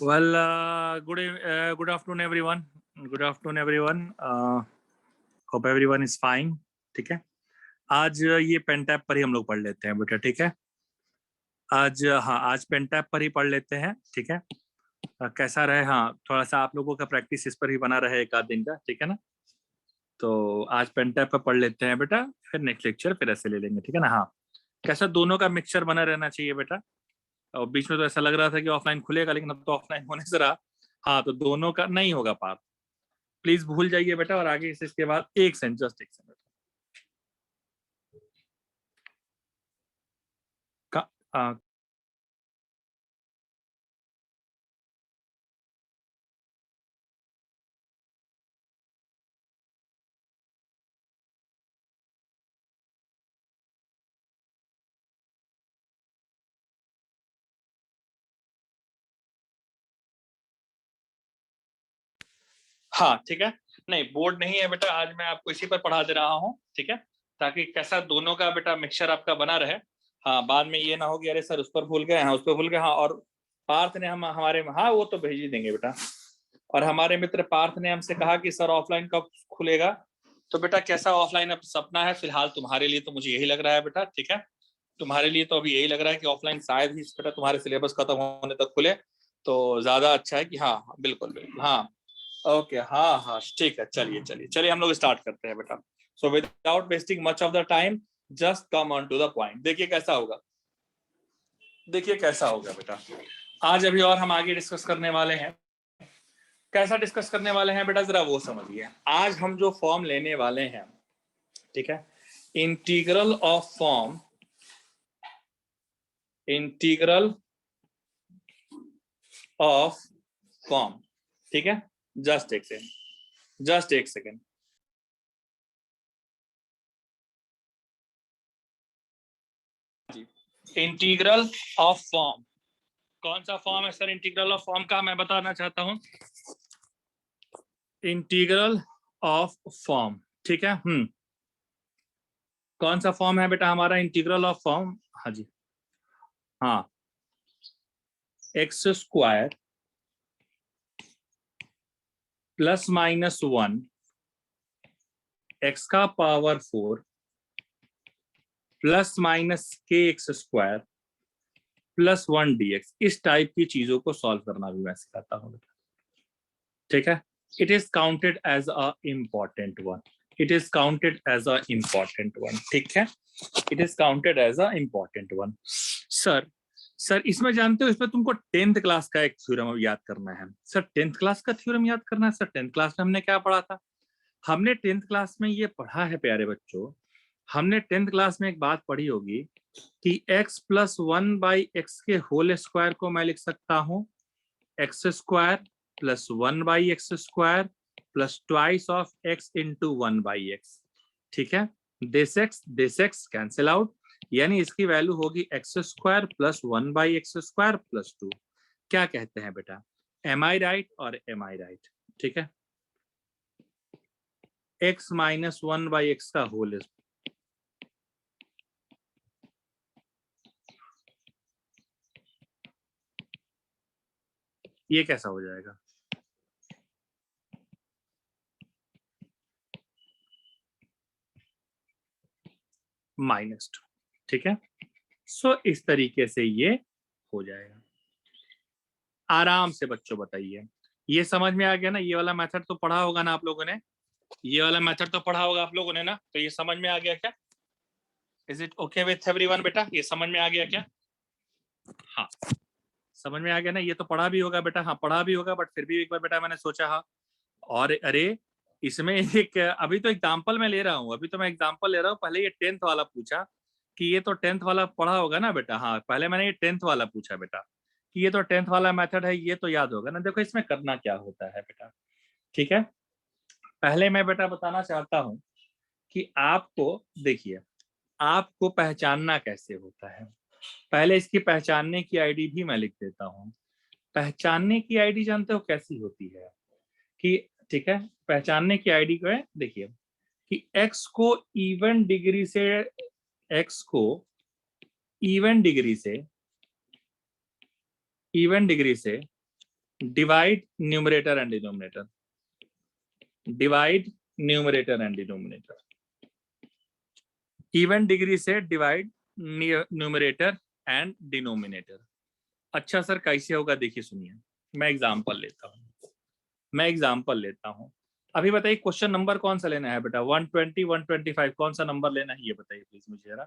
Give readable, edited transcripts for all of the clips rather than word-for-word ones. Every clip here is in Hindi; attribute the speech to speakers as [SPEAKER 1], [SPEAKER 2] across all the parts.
[SPEAKER 1] Well, good afternoon, everyone. Good afternoon, everyone. Hope everyone is fine. ठीक है, आज ये पेन टैप पर ही हम लोग पढ़ लेते हैं बेटा. ठीक है, आज पेन टैप पर ही पढ़ लेते हैं. ठीक है, कैसा रहे. हाँ, थोड़ा सा आप लोगों का प्रैक्टिस इस पर ही बना रहे एक आध दिन का. ठीक है ना, तो आज पेन टैप पर पढ़ लेते हैं बेटा, फिर नेक्स्ट लेक्चर फिर ऐसे ले लेंगे. ठीक है ना. हाँ, कैसा दोनों का मिक्सचर बना रहना चाहिए बेटा. और बीच में तो ऐसा लग रहा था कि ऑफलाइन खुलेगा, लेकिन अब तो ऑफलाइन होने से रहा. हाँ, तो दोनों का नहीं होगा पार. प्लीज भूल जाइए बेटा, और आगे इसके बाद एक सेंट, जस्ट एक सेंट का. हाँ ठीक है, नहीं बोर्ड नहीं है बेटा, आज मैं आपको इसी पर पढ़ा दे रहा हूँ. ठीक है, ताकि कैसा दोनों का बेटा मिक्सचर आपका बना रहे. हाँ, बाद में ये ना हो कि अरे सर उस पर भूल गए, हाँ उस पर भूल गए. हाँ, और पार्थ ने हम हमारे, हाँ वो तो भेज ही देंगे बेटा. और हमारे मित्र पार्थ ने हमसे कहा कि सर ऑफलाइन कब खुलेगा. तो बेटा कैसा ऑफलाइन अब सपना है फिलहाल तुम्हारे लिए, तो मुझे यही लग रहा है बेटा. ठीक है, तुम्हारे लिए तो अभी यही लग रहा है कि ऑफलाइन शायद ही बेटा तुम्हारे सिलेबस खत्म होने तक खुले, तो ज्यादा अच्छा है कि हाँ बिल्कुल बिल्कुल. हाँ ओके, हाँ हाँ ठीक है, चलिए चलिए चलिए हम लोग स्टार्ट करते हैं बेटा. So without wasting much of the time, just come on to the point. देखिए कैसा होगा, देखिए कैसा होगा बेटा. आज अभी और हम आगे डिस्कस करने वाले हैं. कैसा डिस्कस करने वाले हैं बेटा, जरा वो समझिए. आज हम जो फॉर्म लेने वाले हैं, ठीक है, integral of form, integral of form. ठीक है, जस्ट एक सेकेंड, जस्ट एक सेकेंड. इंटीग्रल ऑफ फॉर्म, कौन सा फॉर्म है सर इंटीग्रल ऑफ फॉर्म का, मैं बताना चाहता हूं. इंटीग्रल ऑफ फॉर्म, ठीक है. कौन सा फॉर्म है बेटा हमारा इंटीग्रल ऑफ फॉर्म. हाँ जी, हाँ, x square plus minus 1 x का पावर 4 प्लस माइनस के एक्स स्क्वायर प्लस 1 dx. इस टाइप की चीजों को सॉल्व करना भी मैं सिखाता हूँ बेटा. ठीक है, it is counted as a important one, it is counted as a important one. ठीक है, it is counted as a important one. Sir, sir इसमें जानते हो, इसमें तुमको 10th क्लास का एक थ्योरम याद करना है. सर 10th क्लास का थ्योरम याद करना है. सर 10th क्लास में हमने क्या पढ़ा था. हमने 10th क्लास में ये पढ़ा है प्यारे बच्चों, हमने 10th क्लास में एक बात पढ़ी होगी कि x प्लस 1/x के होल स्क्वायर को मैं लिख सकता हूं x square plus 1/x square plus twice of x into 1/x. ठीक है, दिस x कैंसिल आउट, यानी इसकी वैल्यू होगी x square plus 1/x square plus 2. क्या कहते हैं बेटा, एम आई राइट और एम आई राइट. ठीक है, x माइनस 1/x का होल, ये कैसा हो जाएगा. -2. ठीक है, सो इस तरीके से ये हो जाएगा. आराम से बच्चों बताइए, ये समझ में आ गया ना. ये वाला मेथड तो पढ़ा होगा ना आप लोगों ने, ये वाला मेथड तो पढ़ा होगा आप लोगों ने ना. तो ये समझ में आ गया क्या, is it okay with everyone बेटा, ये समझ में आ गया क्या. हाँ, समझ में आ गया ना. ये तो पढ़ा भी होगा बेटा, हाँ पढ़ा भी होगा, बट फिर भी एक बार बेटा मैंने सोचा. हाँ, और अरे इसमें एक अभी तो एग्जाम्पल मैं ले रहा हूँ, अभी तो मैं एग्जाम्पल ले रहा हूँ. पहले ये 10th वाला पूछा कि ये तो 10th वाला पढ़ा होगा ना बेटा. हाँ, पहले मैंने ये 10th वाला पूछा बेटा कि ये तो 10th वाला मेथड है, ये तो याद होगा ना. देखो इसमें करना क्या होता है बेटा. ठीक है, पहले मैं बेटा बताना चाहता हूँ कि आपको, देखिए आपको पहचानना कैसे होता है. पहले इसकी पहचानने की आईडी भी मैं लिख देता हूँ. पहचानने की आईडी जानते हो कैसी होती है कि, ठीक है, पहचानने की आईडी को है, देखिए कि x को इवन डिग्री से, x को इवन डिग्री से, इवन डिग्री से divide numerator and denominator, divide numerator and denominator, even degree से डिवाइड न्यूमरेटर एंड डिनोमिनेटर। अच्छा सर कैसे होगा, देखिए सुनिए, मैं एग्जांपल लेता हूँ, अभी बताइए क्वेश्चन नंबर कौन सा लेना है बेटा, 120 125 कौन सा नंबर लेना है ये बताइए प्लीज मुझे जरा।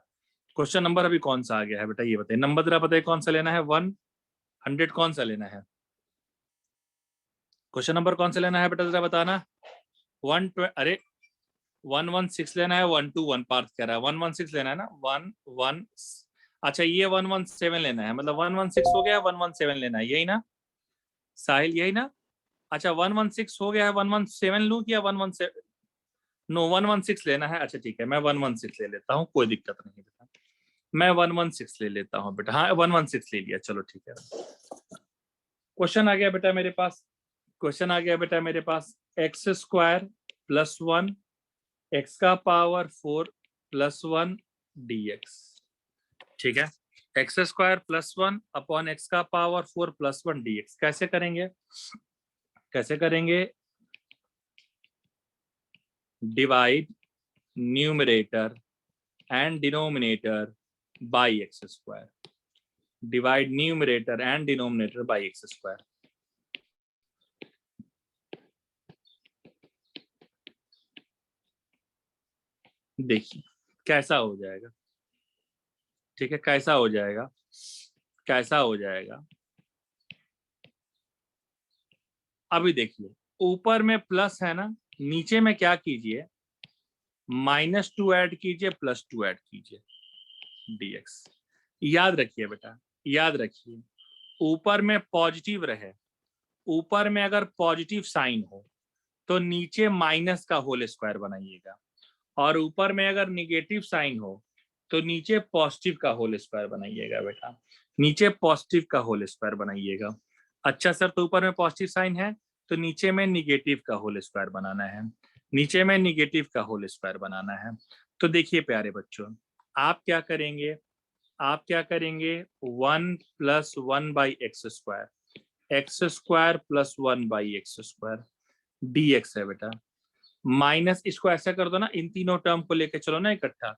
[SPEAKER 1] क्वेश्चन नंबर अभी कौन सा आ गया है बेटा ये बताइए, नंबर जरा बताइए कौन सा लेना है, 100 कौन सा लेना है, क्वेश्चन नंबर कौन सा लेना है बेटा जरा बताना। 1 116 लेना है, 121 पार्थ कह रहा है 116 लेना है ना, 1 अच्छा ये 117 लेना है, मतलब 116 हो गया, 117 लेना है, यही ना साहिल, यही ना। अच्छा 116 हो गया है, 117 लूं या 117, नो 116 लेना है, अच्छा ठीक है मैं 116 ले लेता हूँ, कोई दिक्कत नहीं बेटा, मैं 116 ले लेता हूँ बेटा, हाँ 116 ले लिया, चलो ठीक है। क्वेश्चन आ गया बेटा मेरे पास, क्वेश्चन आ गया बेटा मेरे पास, एक्स स्क्वायर प्लस 1 एक्स का पावर 4 प्लस 1 dx, ठीक है, x square plus 1 upon x का पावर 4 प्लस 1 dx, कैसे करेंगे, कैसे करेंगे, divide numerator and denominator by x square, divide numerator and denominator by x square. देखिए कैसा हो जाएगा, ठीक है कैसा हो जाएगा, कैसा हो जाएगा, अभी देखिए ऊपर में प्लस है ना, नीचे में क्या कीजिए, -2 ऐड कीजिए +2 ऐड कीजिए dx, याद रखिए बेटा, याद रखिए, ऊपर में पॉजिटिव रहे, ऊपर में अगर पॉजिटिव साइन हो तो नीचे माइनस का होल स्क्वायर बनाइएगा, और ऊपर में अगर निगेटिव साइन हो तो नीचे पॉजिटिव का होल स्क्वायर बनाइएगा बेटा, नीचे पॉजिटिव का होल स्क्वायर बनाइएगा। अच्छा सर तो ऊपर में पॉजिटिव साइन है तो नीचे में निगेटिव का होल स्क्वायर बनाना है, नीचे में निगेटिव का होल स्क्वायर बनाना है। तो देखिए प्यारे बच्चों, आप क्या करेंगे, आप क्या करेंगे, 1 + 1 by x square plus 1 by x square dx है बेटा, माइनस इसको ऐसा कर दो ना, इन तीनों टर्म को लेकर चलो ना इकट्ठा,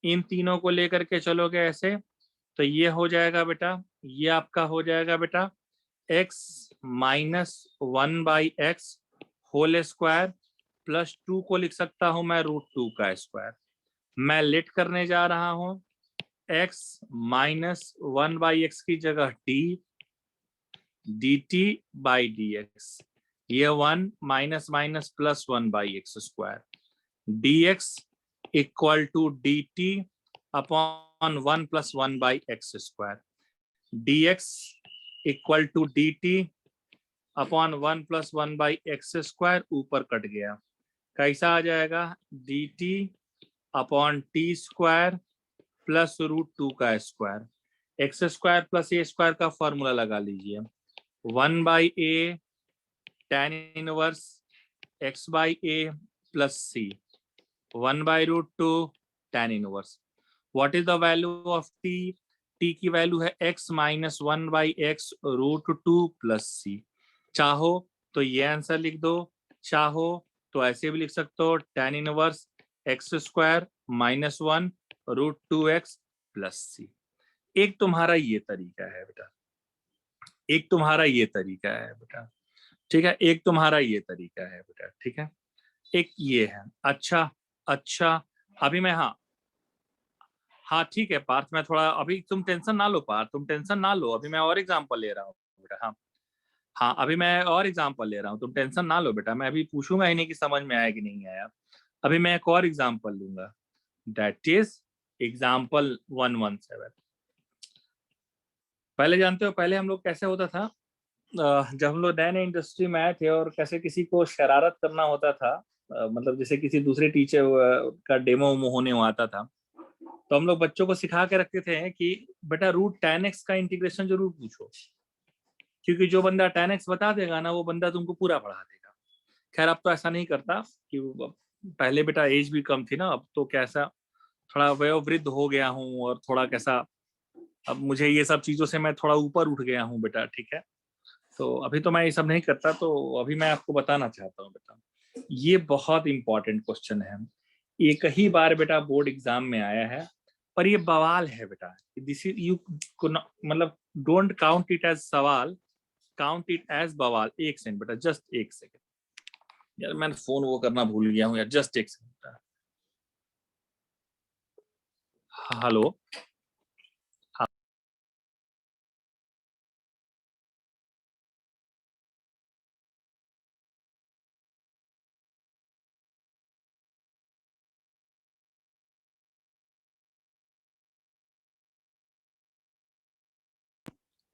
[SPEAKER 1] इन तीनों को लेकर के चलोगे ऐसे, तो ये हो जाएगा बेटा, ये आपका हो जाएगा बेटा x -1 by x whole square plus 2 को लिख सकता हूं मैं √2 का स्क्वायर, मैं लेट करने जा रहा हूं x -1 बाई एक्स की जगह t dt बाई dx, ये 1 -+ 1 by x square dx equal to dt upon 1 + 1 by x square, dx equal to dt upon 1 + 1 by x square, ऊपर कट गया, कैसा आ जाएगा, dt अपॉन टी स्क्वायर प्लस √2 का स्क्वायर, x square plus a square का फॉर्मूला लगा लीजिए, 1 by a tan inverse x by a plus c, 1 by √2 tan inverse, what is the value of t, t की वैल्यू है x -1 बाई एक्स √2 प्लस सी, चाहो तो ये आंसर लिख दो, चाहो तो ऐसे भी लिख सकते हो tan inverse X square -1 √2x plus C. एक तुम्हारा ये तरीका है बेटा, एक तुम्हारा ये तरीका है बेटा, ठीक है, एक तुम्हारा ये तरीका है बेटा, ठीक है, एक ये है। अच्छा अच्छा अभी मैं, हाँ हाँ ठीक है पार्थ, मैं थोड़ा अभी, तुम टेंशन ना लो पार्थ, तुम टेंशन ना लो, अभी मैं और एग्जांपल ले रहा हूँ बेटा, हाँ हाँ अभी मैं और एग्जांपल ले रहा हूँ, तुम टेंशन ना लो बेटा, मैं अभी पूछूंगा ही नहीं कि समझ में आया कि नहीं आया, अभी मैं एक और एग्जांपल लूंगा, दैट इज एग्जांपल 117। पहले जानते हो पहले हम लोग कैसे होता था, जब हम लोग नए नए इंडस्ट्री में आए थे और कैसे किसी को शरारत करना होता था, मतलब जैसे किसी दूसरे टीचर का डेमो वेमो होने आता था, तो हम लोग बच्चों को सिखा के रखते थे कि बेटा √10x का इंटीग्रेशन जरूर पूछो, क्योंकि जो बंदा 10x बता देगा ना वो बंदा तुमको पूरा पढ़ा देगा। खैर अब तो ऐसा नहीं करता, कि पहले बेटा एज भी कम थी ना, अब तो कैसा थोड़ा वयोवृद्ध हो गया हूँ और थोड़ा कैसा, अब मुझे ये सब चीजों से मैं थोड़ा ऊपर उठ गया हूँ बेटा, ठीक है, तो अभी तो मैं ये सब नहीं करता, तो अभी मैं आपको बताना चाहता हूँ बेटा, ये बहुत इंपॉर्टेंट क्वेश्चन है। एक ही बार बेटा बोर्ड एग्जाम में आया है, पर ये बवाल है बेटा। दिस इज यू मतलब डोंट काउंट इट एज सवाल, काउंट इट एज बवाल। एक सेकंड बेटा, जस्ट एक सेकंड यार, मैं फोन वो करना भूल गया हूँ यार, जस्ट एक सेकंड। हेलो। हाँ,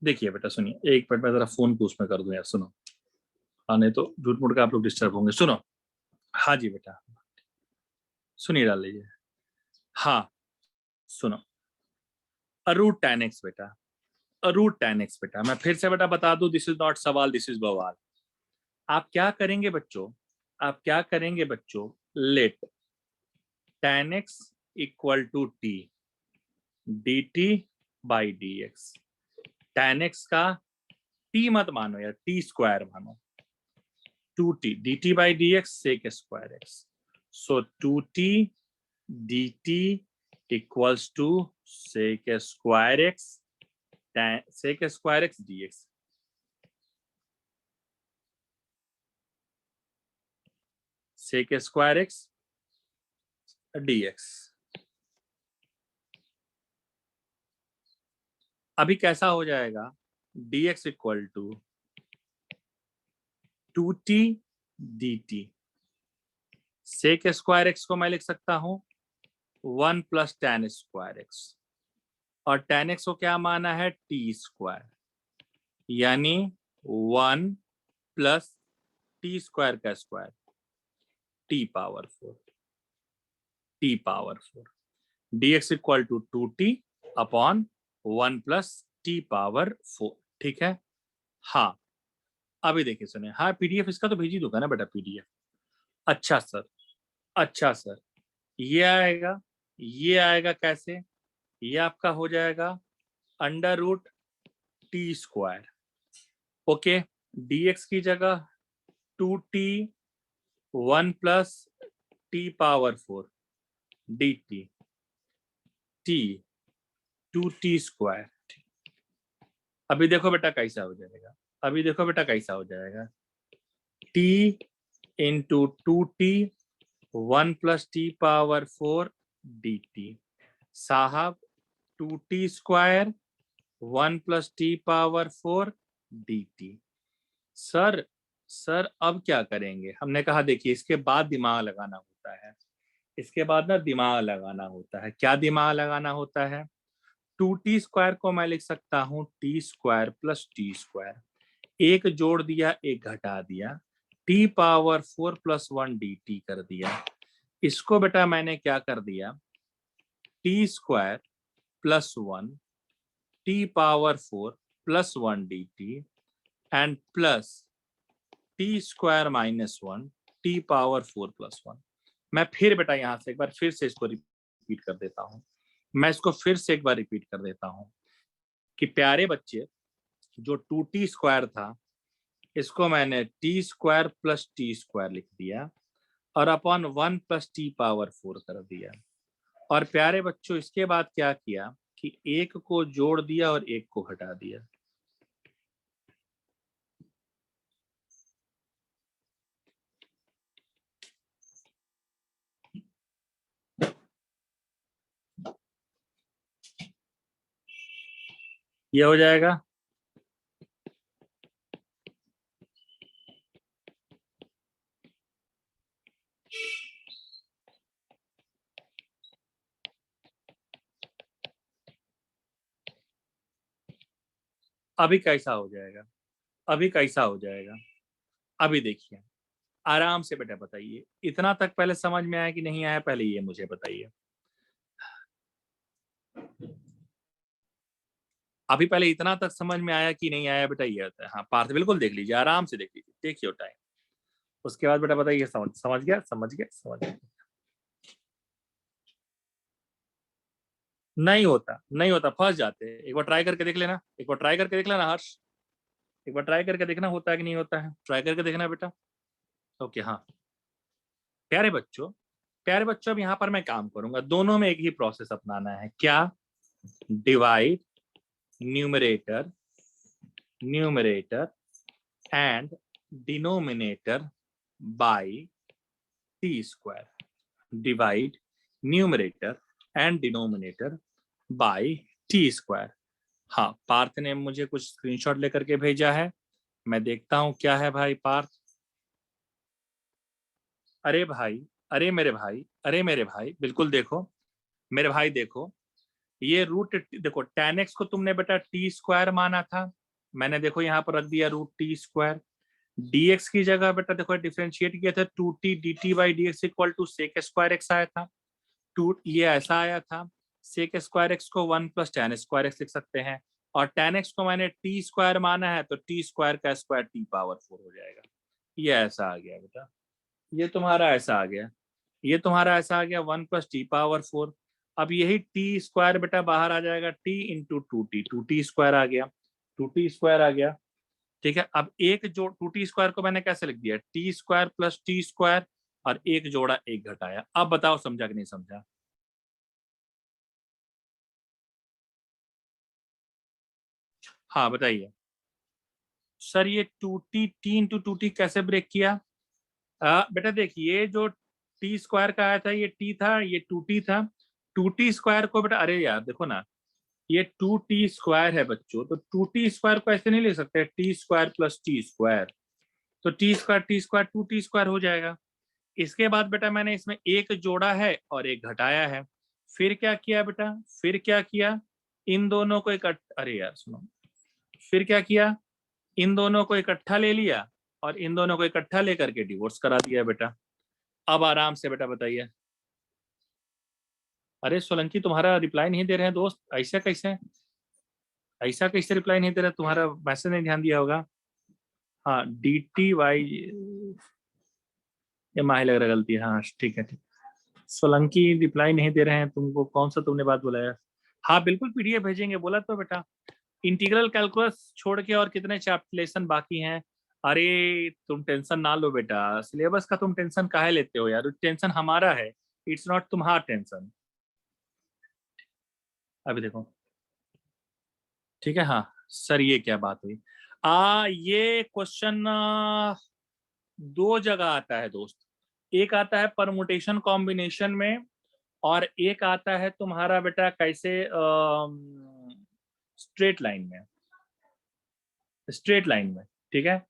[SPEAKER 1] देखिए बेटा सुनिए, एक मिनट में जरा फोन को उसमें कर दूं यार, सुनो। हाँ, नहीं तो झूठ मूठ का आप लोग डिस्टर्ब होंगे। सुनो। हाँ जी बेटा, सुनिए, डाल लीजिए। हाँ, सुनो। रूट टेन एक्स बेटा, रूट टेन एक्स बेटा, मैं फिर से बेटा बता दूं, दिस इज नॉट सवाल, दिस इज बवाल। आप क्या करेंगे बच्चों, आप क्या करेंगे बच्चों, let tan x equal to t d t by D x. Tan x का टी मत मानो यार, टी स्क्वायर मानो। Two t d t by D x sec square x. So two t d t equals to sec square x, sec square x D x. Sec square x D x. अभी कैसा हो जाएगा, d x equal to two t d t. Sec square x को मैं लिख सकता हूं one plus tan square x, और टेन एक्स को क्या माना है, टी स्क्वायर, यानी वन प्लस टी स्क्वायर का square, t power four, t power four. D x equal to two t upon one plus T power four. ठीक है। हाँ, अभी देखिए सुनिए, हाँ पीडीएफ इसका तो भेज ही दूंगा ना बेटा, पीडीएफ। अच्छा सर, अच्छा सर, ये आएगा, ये आएगा कैसे, ये आपका हो जाएगा under root t square. Okay, dx की जगह two T one plus T power four D t, t two T square. अभी देखो बेटा कैसा हो जाएगा, अभी देखो बेटा कैसा हो जाएगा, T into two T one plus T power four D T, साहब two T square one plus T power four D T. Sir, sir अब क्या करेंगे, हमने कहा देखिए इसके बाद दिमाग लगाना होता है, इसके बाद ना दिमाग लगाना होता है। क्या दिमाग लगाना होता है, टू टी स्क्वायर को मैं लिख सकता हूं T square plus T square, एक जोड़ दिया एक घटा दिया, T power four plus one D T कर दिया। इसको बेटा मैंने क्या कर दिया, T square plus one T power four plus one D T and plus T square minus one T power four plus one. मैं फिर बेटा यहां से एक बार फिर से इसको रिपीट कर देता हूं, मैं इसको फिर से एक बार रिपीट कर देता हूं कि प्यारे बच्चे, जो टू टी स्क्वायर था इसको मैंने T square plus T square लिख दिया और upon one plus T power four कर दिया। और प्यारे बच्चों इसके बाद क्या किया कि एक को जोड़ दिया और एक को घटा दिया। ये हो जाएगा, अभी कैसा हो जाएगा, अभी कैसा हो जाएगा, अभी देखिए आराम से बेटा बताइए, इतना तक पहले समझ में आया कि नहीं आया, पहले ये मुझे बताइए। अभी पहले इतना तक समझ में आया कि नहीं आया बेटा, ये होता है। हाँ पार्थ बिल्कुल देख लीजिए, आराम से देख लीजिए, टेक योर टाइम। उसके बाद बेटा बताइए, समझ समझ गया, समझ गया, समझ गया। नहीं होता, नहीं होता, फंस जाते हैं। एक बार ट्राई करके देख लेना, एक बार ट्राई करके देख लेना हर्ष। एक बार ट्राई करके देखना होता है कि नहीं होता है, ट्राई करके देखना बेटा। ओके हाँ प्यारे बच्चों, प्यारे बच्चों अब यहाँ पर मैं काम करूंगा, दोनों में एक ही प्रोसेस अपनाना है। क्या? Divide numerator, numerator and denominator by T square, divide numerator and denominator by T square. हाँ पार्थ ने मुझे कुछ स्क्रीनशॉट लेकर के भेजा है, मैं देखता हूं क्या है भाई पार्थ। अरे भाई, अरे मेरे भाई, अरे मेरे भाई, बिल्कुल देखो मेरे भाई, देखो ये रूट, देखो tan x को तुमने बेटा टी स्क्वायर माना था, मैंने देखो यहाँ पर रख दिया रूट टी स्क्वायर। dx की जगह बेटा देखो डिफरेंशिएट किया था, 2t dt by D x equal to sec square x आया था, टू ये ऐसा आया था। सेक स्क्वायर एक्स को 1 प्लस tan स्क्वायर एक्स लिख सकते हैं, और tan x को मैंने टी स्क्वायर माना है तो टी स्क्वायर का स्क्वायर टी पावर 4 हो जाएगा। ये ऐसा आ गया बेटा, ये तुम्हारा ऐसा आ गया, ये तुम्हारा ऐसा आ गया 1 प्लस टी पावर 4। अब यही टी स्क्वायर बेटा बाहर आ जाएगा, T into two T square आ गया, टू टी स्क्वायर आ गया। ठीक है, अब एक जो टू टी स्क्वायर को मैंने कैसे लिख दिया, T square plus T square, और एक जोड़ा एक घटाया। अब बताओ समझा कि नहीं समझा? हाँ बताइए सर, ये two t, t into two t कैसे ब्रेक किया? बेटा देखिए, जो टी स्क्वायर का आया था ये टी था, ये टू टी था, टू टी स्क्वायर को बेटा, अरे यार देखो ना, ये टू टी स्क्वायर है बच्चों, तो टू टी स्क्वायर को ऐसे नहीं लिख सकते T square plus T square, तो T square two T square हो जाएगा। इसके बाद बेटा मैंने इसमें एक जोड़ा है और एक घटाया है, फिर क्या किया बेटा, फिर क्या किया, इन दोनों को इकट्ठा, अरे यार सुनो, फिर क्या किया, इन दोनों को इकट्ठा ले लिया और इन दोनों को इकट्ठा लेकर के डिवोर्स करा दिया बेटा। अब आराम से बेटा बताइए। अरे सोलंकी तुम्हारा रिप्लाई नहीं दे रहे हैं दोस्त, ऐसा कैसे, ऐसा कैसे रिप्लाई नहीं दे रहा, तुम्हारा मैसेज नहीं ध्यान दिया होगा। हाँ डी टी वाई, ये माही लग रहा है गलती है, हाँ ठीक है ठीक। सोलंकी रिप्लाई नहीं दे रहे हैं, तुमको कौन सा तुमने बात बुलाया? हाँ बिल्कुल पीडीएफ भेजेंगे, बोला तो बेटा। इंटीग्रल कैलकुलस छोड़ के और कितने चैप्टर लेसन बाकी हैं? अरे तुम टेंशन ना लो बेटा, सिलेबस का तुम टेंशन काहे लेते हो यार, टेंशन हमारा है, इट्स नॉट तुम्हारा टेंशन। अभी देखो, ठीक है हाँ सर, ये क्या बात हुई? ये क्वेश्चन दो जगह आता है दोस्त, एक आता है परमुटेशन कॉम्बिनेशन में, और एक आता है तुम्हारा बेटा कैसे, स्ट्रेट लाइन में, स्ट्रेट लाइन में। ठीक है,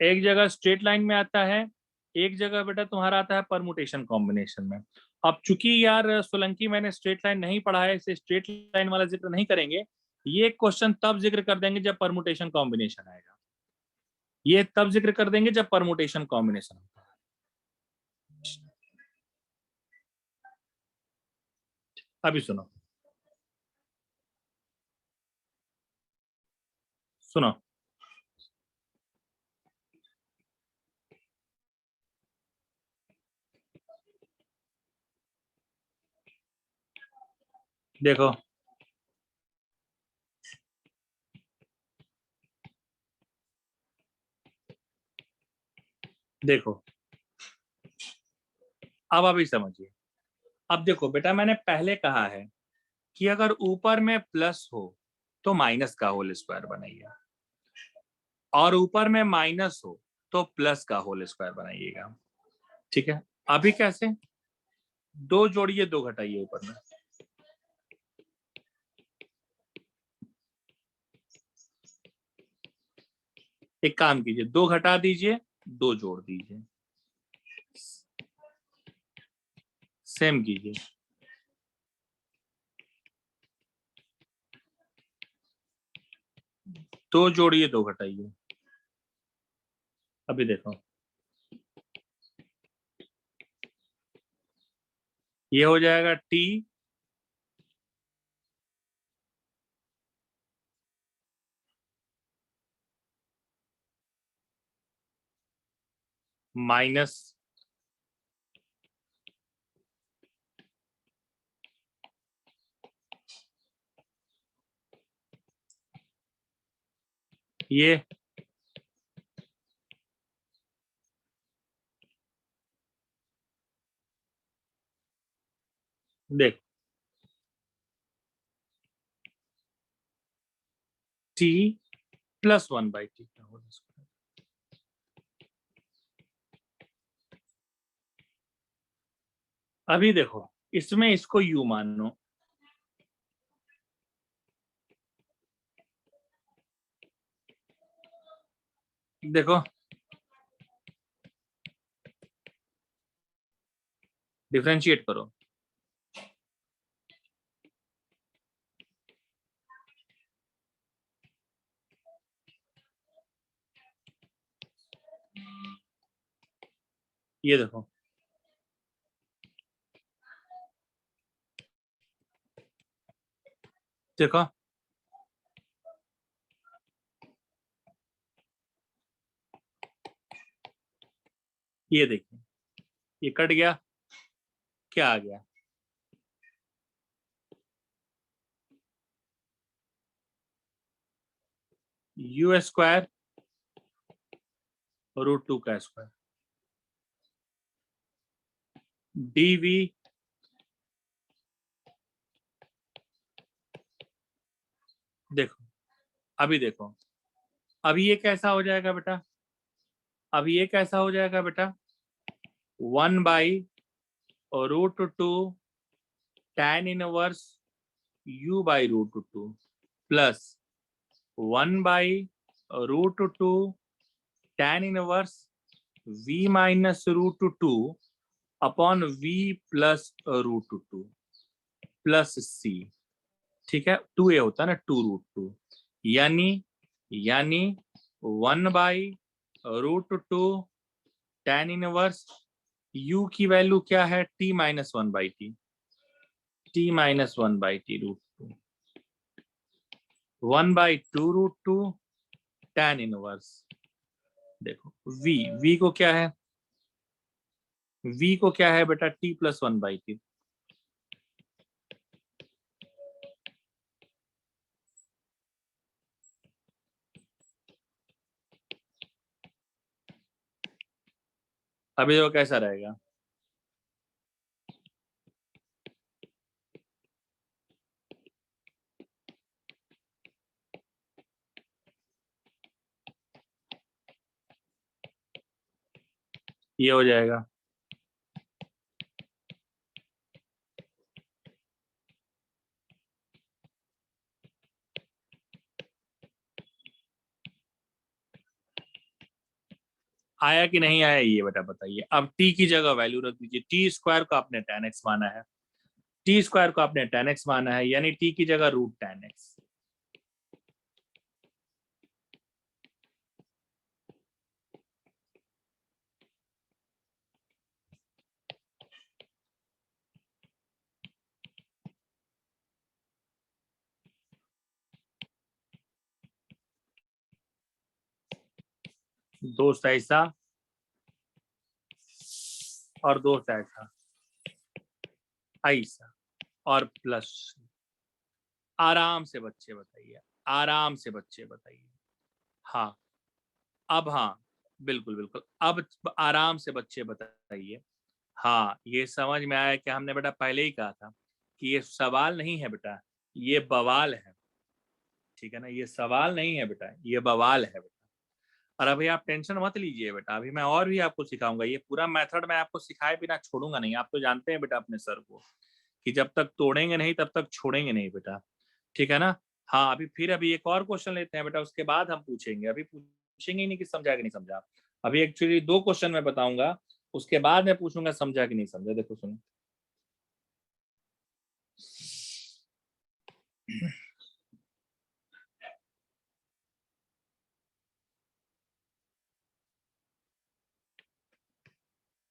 [SPEAKER 1] एक जगह स्ट्रेट लाइन में आता है, एक जगह बेटा तुम्हारा आता है परमुटेशन कॉम्बिनेशन में। अब चूंकि यार सोलंकी मैंने स्ट्रेट लाइन नहीं पढ़ा है, इसे स्ट्रेट लाइन वाला जिक्र नहीं करेंगे, ये क्वेश्चन तब जिक्र कर देंगे जब परमुटेशन कॉम्बिनेशन आएगा, ये तब जिक्र कर देंगे जब परमुटेशन कॉम्बिनेशन होता है। अभी सुनो, सुनो, देखो देखो, अब अभी समझिए। अब देखो बेटा, मैंने पहले कहा है कि अगर ऊपर में प्लस हो तो माइनस का होल स्क्वायर बनाइए, और ऊपर में माइनस हो तो प्लस का होल स्क्वायर बनाइएगा। ठीक है, अभी कैसे, दो जोड़िए दो घटाइए ऊपर में, एक काम कीजिए, दो घटा दीजिए, दो जोड़ दीजिए, सेम कीजिए, दो जोड़िए दो घटाइए। अभी देखो, ये हो जाएगा टी माइनस, ये देखो t प्लस 1/t का होल स्क्वायर। अभी देखो इसमें इसको u मानो, देखो डिफरेंशिएट करो, ये देखो देखो ये देखिए, ये कट गया, क्या आ गया, u स्क्वायर √2 का स्क्वायर dv देखो, अभी देखो, अभी ये कैसा हो जाएगा बेटा, अभी ये कैसा हो जाएगा बेटा, 1/√2 tan inverse u/√2 plus 1/√2 tan inverse v-√2 upon v plus √2 plus c, ठीक है, 2a होता है ना 2√2, यानी 1/√2 tan इनवर्स u की वैल्यू क्या है, t-1/t, t-1/t√2 1/2√2 tan इनवर्स, देखो v को क्या है, v को क्या है बेटा, t+1/t, अभी देखो कैसा रहेगा, ये हो जाएगा, आया कि नहीं आया ये बेटा बताइए। अब t की जगह वैल्यू रख दीजिए, टी स्क्वायर को आपने tan x माना है, टी स्क्वायर को आपने tan x माना है, यानी t की जगह √tan x, दोस्त ऐसा और दोस्त ऐसा, ऐसा और प्लस, आराम से बच्चे बताइए, आराम से बच्चे बताइए, हाँ अब हाँ बिल्कुल बिल्कुल, अब आराम से बच्चे बताइए, हाँ ये समझ में आया कि हमने बेटा पहले ही कहा था कि ये सवाल नहीं है बेटा, ये बवाल है, ठीक है ना, ये सवाल नहीं है बेटा, ये बवाल है बेटा। और अभी आप टेंशन मत लीजिए बेटा, अभी मैं और भी आपको सिखाऊंगा, ये पूरा मेथड मैं आपको सिखाए बिना छोड़ूंगा नहीं, आप तो जानते हैं बेटा अपने सर को कि जब तक तोड़ेंगे नहीं तब तक छोड़ेंगे नहीं बेटा, ठीक है ना। हाँ अभी एक और क्वेश्चन लेते हैं बेटा, उसके बाद हम पूछेंगे, अभी पूछेंगे ही नहीं कि समझा कि नहीं समझा, अभी एक्चुअली 2 क्वेश्चन मैं बताऊंगा, उसके बाद मैं पूछूंगा समझा कि नहीं समझा। देखो सुनो,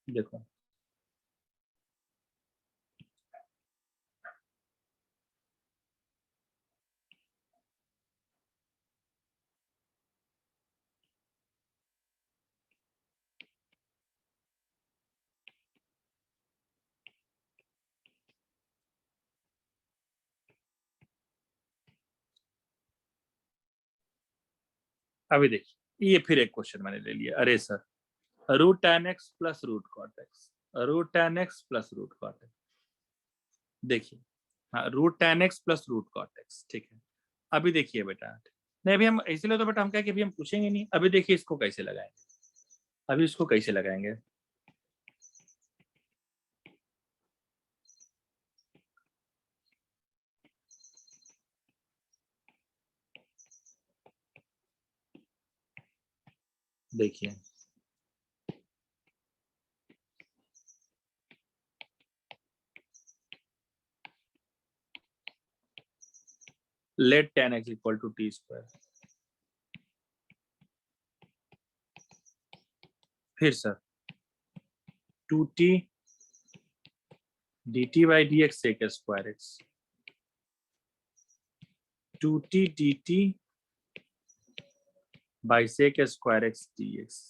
[SPEAKER 1] देखो अभी देखिए, ये फिर एक क्वेश्चन मैंने ले लिया। अरे sir, root tan x plus root cot x, root tan x plus root cot x. देखिए, हाँ, root tan x plus root cot x, ठीक है। अभी देखिए बेटा, नहीं अभी हम इसलिए तो बेटा हम कहें कि अभी हम पूछेंगे नहीं। अभी देखिए इसको कैसे लगाएंगे, अभी इसको कैसे लगाएंगे। देखिए, let tan x equal to T square, फिर sir 2t dt by D x sec square X, 2t dt by sec square x D X.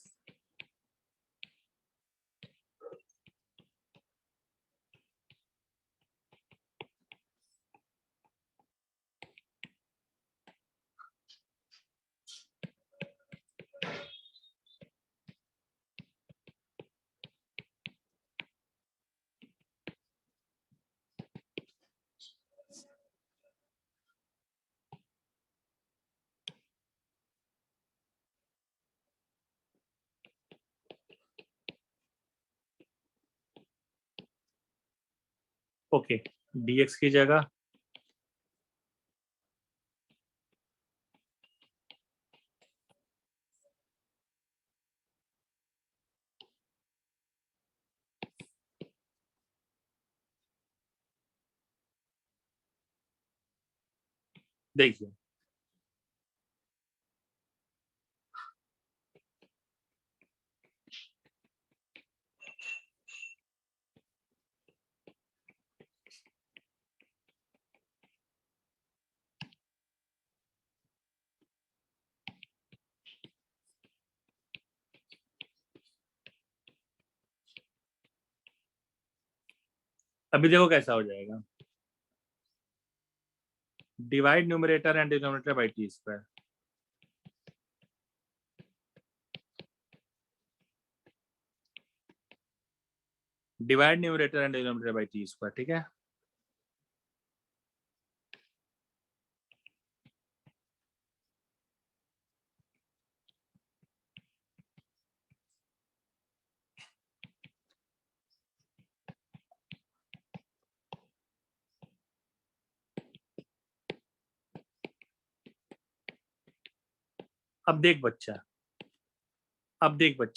[SPEAKER 1] Okay, dx की जगह देखिए, अभी देखो कैसा हो जाएगा, divide numerator and denominator by T square, divide numerator and denominator by T square, ठीक है। अब देख बच्चा,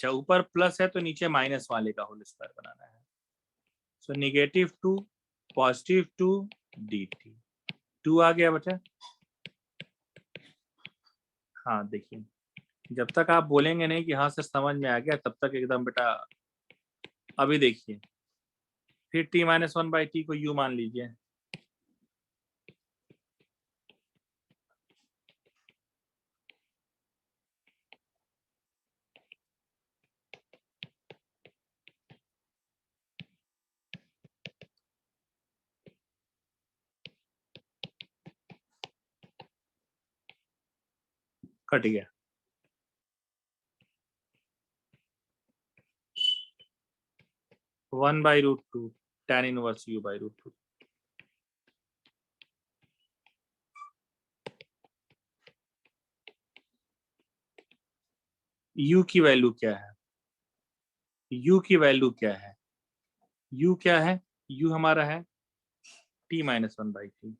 [SPEAKER 1] ऊपर प्लस है तो नीचे माइनस वाले का होल स्क्वायर बनाना है। सो निगेटिव 2 पॉजिटिव 2 dt, 2 आ गया बच्चा। हाँ देखिए, जब तक आप बोलेंगे नहीं कि हाँ सर समझ में आ गया, तब तक एकदम बेटा। अभी देखिए, फिर t minus one by t को u मान लीजिए, कट गया। One by root two tan inverse u by root two. u की वैल्यू क्या है, u की वैल्यू क्या है, u क्या है, u हमारा है t minus one by T.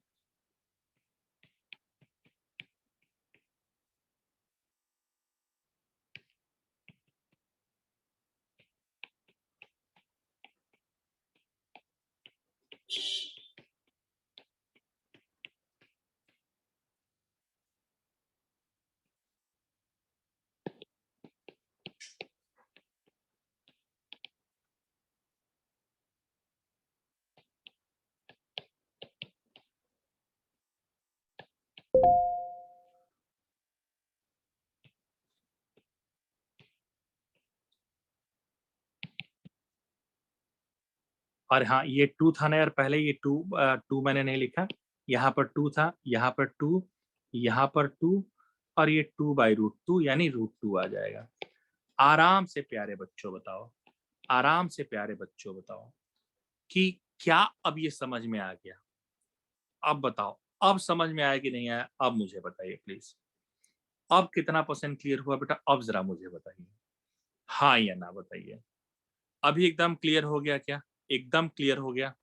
[SPEAKER 1] और हाँ, ये 2 था ना यार, पहले ये 2 मैंने नहीं लिखा, यहाँ पर 2 था, यहाँ पर 2, यहाँ पर 2, और ये 2/√2 यानी √2 आ जाएगा। आराम से प्यारे बच्चों बताओ, आराम से प्यारे बच्चों बताओ कि क्या अब ये समझ में आ गया? अब बताओ, अब समझ में आया कि नहीं आया? अब मुझे बताइए प्लीज। अब कितना % क्लियर हुआ बेटा? अब जरा मुझे बताइए, हाँ या ना बताइए। अभी एकदम क्लियर हो गया क्या? एकदम क्लियर हो गया?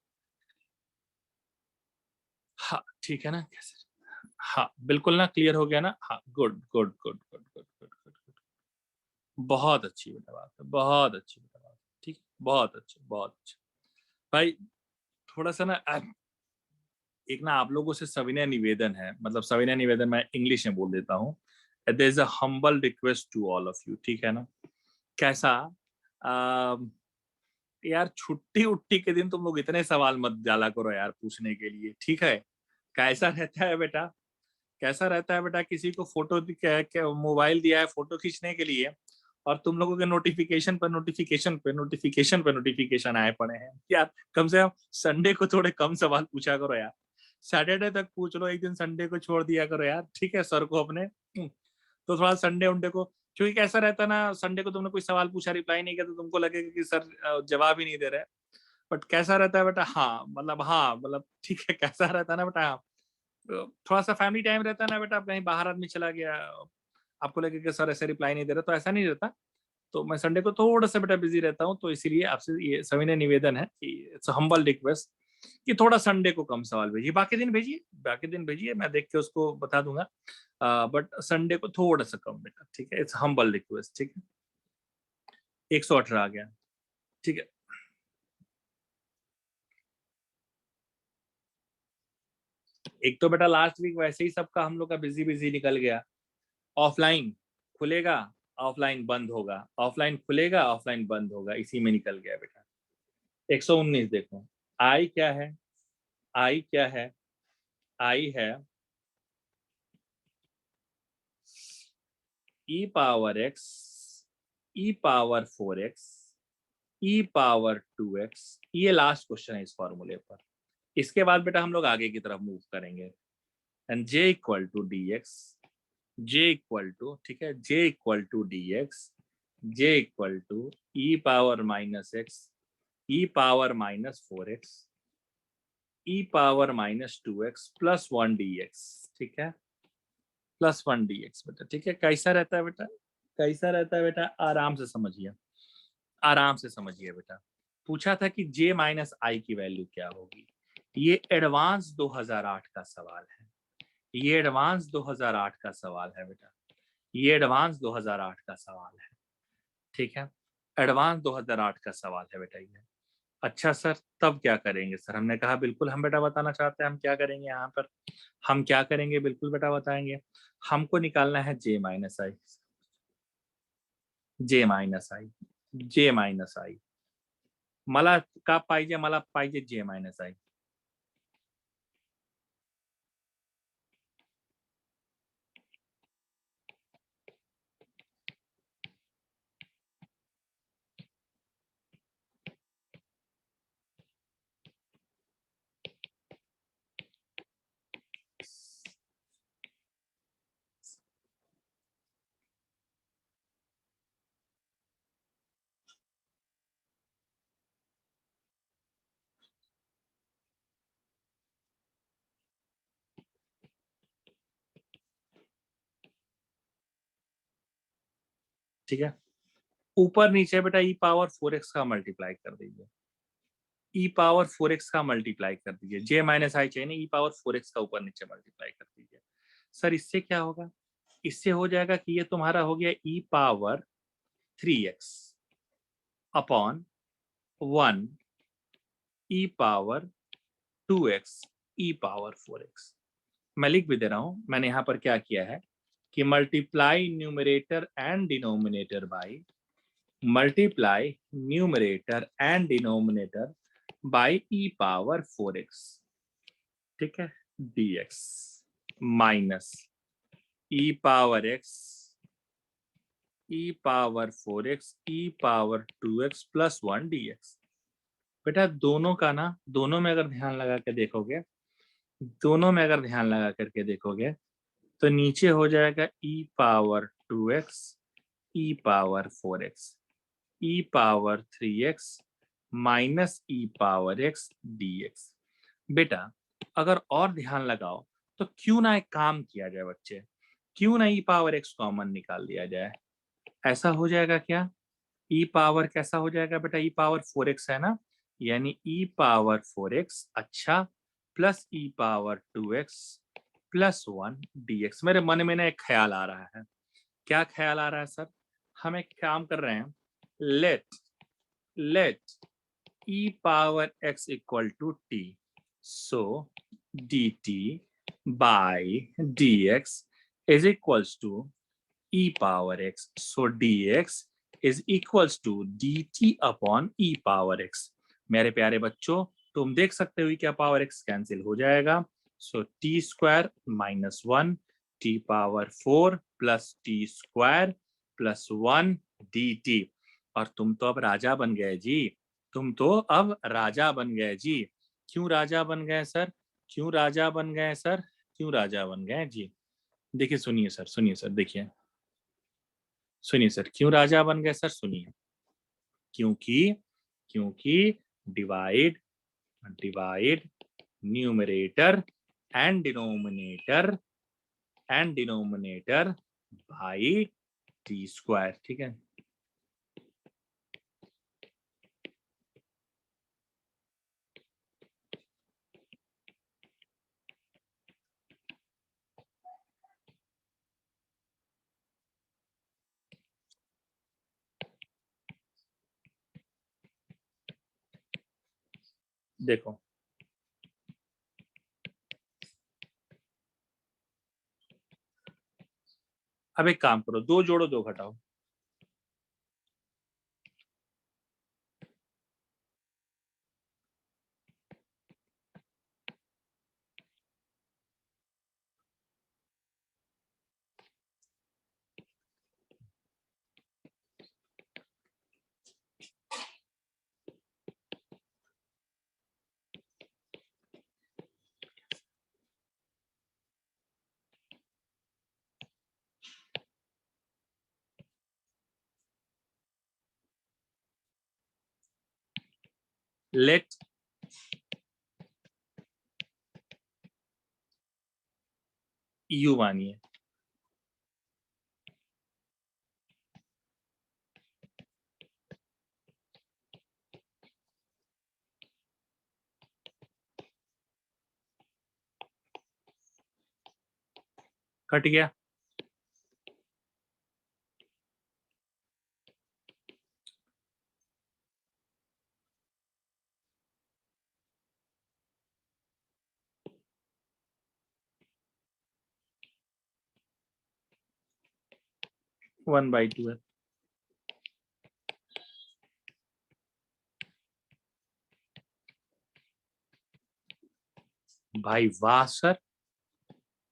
[SPEAKER 1] हाँ ठीक है ना? कैसे? हाँ बिल्कुल ना, क्लियर हो गया ना? हाँ good good good good good good good good. बहुत अच्छी बेटा बात है, बहुत अच्छी बेटा बात है। ठीक है, बहुत अच्छा, बहुत अच्छा। भाई थोड़ा सा ना एक ना आप लोगों से सविनय निवेदन है, मतलब सविनय निवेदन मैं इंग्लिश में बोल देता हूँ। There is a humble request to all of you, ठीक है ना? कैसा? अम, यार छुट्टी उट्टी के दिन तुम लोग इतने सवाल मत डाला करो यार पूछने के लिए, ठीक है? कैसा रहता है बेटा, कैसा रहता है बेटा, किसी को फोटो मोबाइल दिया है फोटो खींचने के लिए, और तुम लोगों के नोटिफिकेशन पर नोटिफिकेशन पे नोटिफिकेशन पे नोटिफिकेशन आए पड़े हैं यार। कम से कम संडे को थोड़े कम सवाल पूछा करो यार, सैटरडे तक पूछ लो, एक दिन संडे को छोड़ दिया करो यार, ठीक है? सर को अपने तो थोड़ा संडे उनडे को, क्योंकि कैसा रहता है ना, संडे को तुमने कोई सवाल पूछा रिप्लाई नहीं किया तो तुमको लगेगा कि सर जवाब ही नहीं दे रहे। बट कैसा रहता है बेटा, हाँ मतलब ठीक है, कैसा रहता है ना बेटा, हाँ, तो थोड़ा सा फैमिली टाइम रहता है ना बेटा, आप कहीं बाहर आदमी चला गया, आपको लगेगा कि सर ऐसे रिप्लाई नहीं दे रहा, तो ऐसा नहीं रहता। तो मैं संडे को थोड़ा सा बेटा बिजी रहता हूँ, तो इसीलिए आपसे ये सविनय निवेदन है कि इट्स हम्बल रिक्वेस्ट कि थोड़ा संडे को कम सवाल भेजिए, बाकी दिन भेजिए, बाकी दिन भेजिए, मैं देख के उसको बता दूंगा। बट संडे को थोड़ा सा कम बेटा, ठीक है? इट्स हम्बल रिक्वेस्ट, ठीक है? 118 आ गया, ठीक है? एक तो बेटा लास्ट वीक वैसे ही सबका हम लोग का बिजी बिजी निकल गया। ऑफलाइन खुलेगा, ऑफलाइन बंद होगा, ऑफलाइन खुलेगा, ऑफलाइन बंद होगा, इसी में निकल गया बेटा। 119 देखो, आई क्या है? आई क्या है? आई है ई power x, E power 4x, E power 2x। ये लास्ट क्वेश्चन है इस फॉर्मूले पर। इसके बाद बेटा हम लोग आगे की तरफ मूव करेंगे। And J equal to D X, J equal to, ठीक है, J equal to D X, J equal to E power minus X, E power minus 4x, E power minus 2x plus 1 dx, ठीक है? प्लस 1 dx बेटा, ठीक है? कैसा रहता है बेटा? कैसा रहता है बेटा? आराम से समझिए, आराम से समझिए बेटा। पूछा था कि j माइनस आई की वैल्यू क्या होगी। ये एडवांस 2008 का सवाल है, ये एडवांस 2008 का सवाल है बेटा, ये एडवांस 2008 का सवाल है, ठीक है? एडवांस 2008 का सवाल है बेटा ये। अच्छा सर, तब क्या करेंगे सर? हमने कहा बिल्कुल हम बेटा बताना चाहते हैं, हम क्या करेंगे यहाँ पर, हम क्या करेंगे बिल्कुल बेटा बताएंगे। हमको निकालना है जे माइनस आई, जे माइनस आई, जे माइनस आई। मला का पाहिजे? मला पाहिजे जे माइनस आई। ठीक है, ऊपर नीचे बेटा ई पावर 4x का मल्टीप्लाई कर दीजिए, ई पावर 4x का मल्टीप्लाई कर दीजिए, जे माइनस आई चाहिए, ई पावर 4x का ऊपर नीचे मल्टीप्लाई कर दीजिए। सर इससे क्या होगा? इससे हो जाएगा कि ये तुम्हारा हो गया ई पावर 3x अपॉन 1 ई पावर 2x ई पावर 4x। मैं लिख भी दे रहा हूं, मैंने यहां पर क्या किया है कि multiply numerator and denominator by, multiply numerator and denominator by E power 4x, ठीक है, dx माइनस ई पावर x, ई power 4x, E power 2x plus 1 dx। बेटा दोनों का ना, दोनों में अगर ध्यान लगा के देखोगे, दोनों में अगर ध्यान लगा करके देखोगे तो नीचे हो जाएगा e power 2x, e power 4x, e power 3x minus e power x dx। बेटा अगर और ध्यान लगाओ तो क्यों ना एक काम किया जाए बच्चे, क्यों ना e पावर x कॉमन निकाल लिया जाए। ऐसा हो जाएगा क्या, e पावर कैसा हो जाएगा बेटा, e पावर 4x है ना, यानी e पावर 4x अच्छा plus e power 2x plus 1 dx। मेरे मन में ना एक ख्याल आ रहा है। क्या ख्याल आ रहा है सर, हम एक काम कर रहे हैं, let e power x equal to t, so dt by dx is equals to e power x, so dx is equals to dt upon e power x। मेरे प्यारे बच्चों तुम देख सकते हो क्या पावर x कैंसिल हो जाएगा, so T square minus 1 T power 4 plus T square plus 1 dt। और तुम तो अब राजा बन गए जी, तुम तो अब राजा बन गए जी। क्यों राजा बन गए सर, क्यों राजा बन गए सर, क्यों राजा बन गए जी। देखिए सुनिए सर देखिए, सुनिए सर क्यों राजा बन गए सर, सुनिए। क्योंकि क्योंकि divide divide numerator and denominator by T square, ठीक है। देखो अब एक काम करो, दो जोड़ो दो घटाओ, लेट यू मानिए, कट गया। 1/2 है। भाई वाह सर,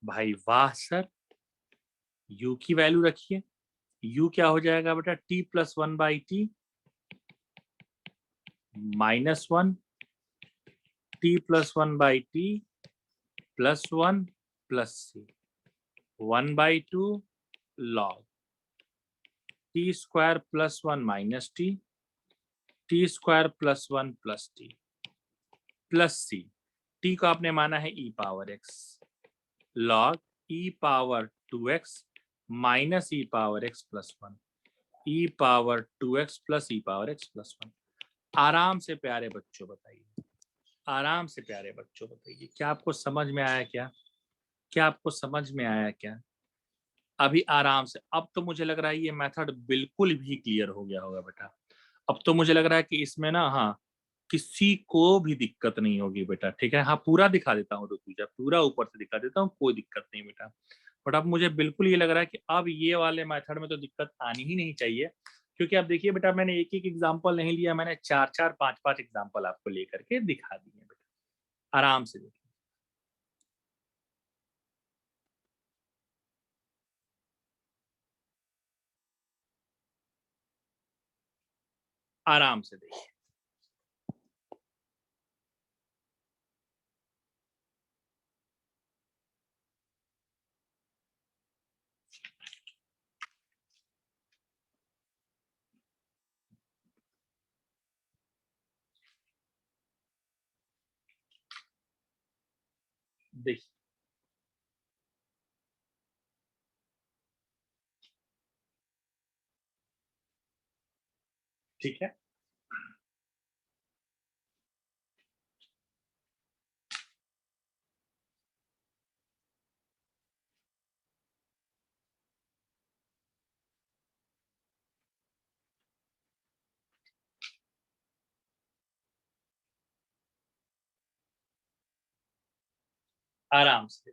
[SPEAKER 1] भाई वाह सर, u की वैल्यू रखिए, u क्या हो जाएगा बेटा, t plus 1/t minus 1 t plus 1/t plus 1 plus c 1/2 log t square plus 1 minus t square plus 1 plus t plus c। t को आपने माना है e power x log e power 2x minus e power x plus 1 e power 2x plus e power x plus 1। आराम से प्यारे बच्चों बताइए, आराम से प्यारे बच्चों बताइए, क्या आपको समझ में आया क्या, क्या आपको समझ में आया क्या। अभी आराम से, अब तो मुझे लग रहा है ये मेथड बिल्कुल भी क्लियर हो गया होगा बेटा। अब तो मुझे लग रहा है कि इसमें ना, हाँ, किसी को भी दिक्कत नहीं होगी बेटा, ठीक है। हाँ पूरा दिखा देता हूँ, रुक जा, पूरा ऊपर से दिखा देता हूँ, कोई दिक्कत नहीं बेटा। बट अब मुझे बिल्कुल ये लग रहा है कि अब ये वाले मेथड में तो दिक्कत आनी ही नहीं चाहिए, क्योंकि अब देखिए बेटा मैंने एक एक एग्जाम्पल नहीं लिया, मैंने चार चार पांच पांच एग्जाम्पल आपको लेकर के दिखा दिए बेटा। आराम से देखिए, आराम से देखिए। देखिए ठीक है, आराम से।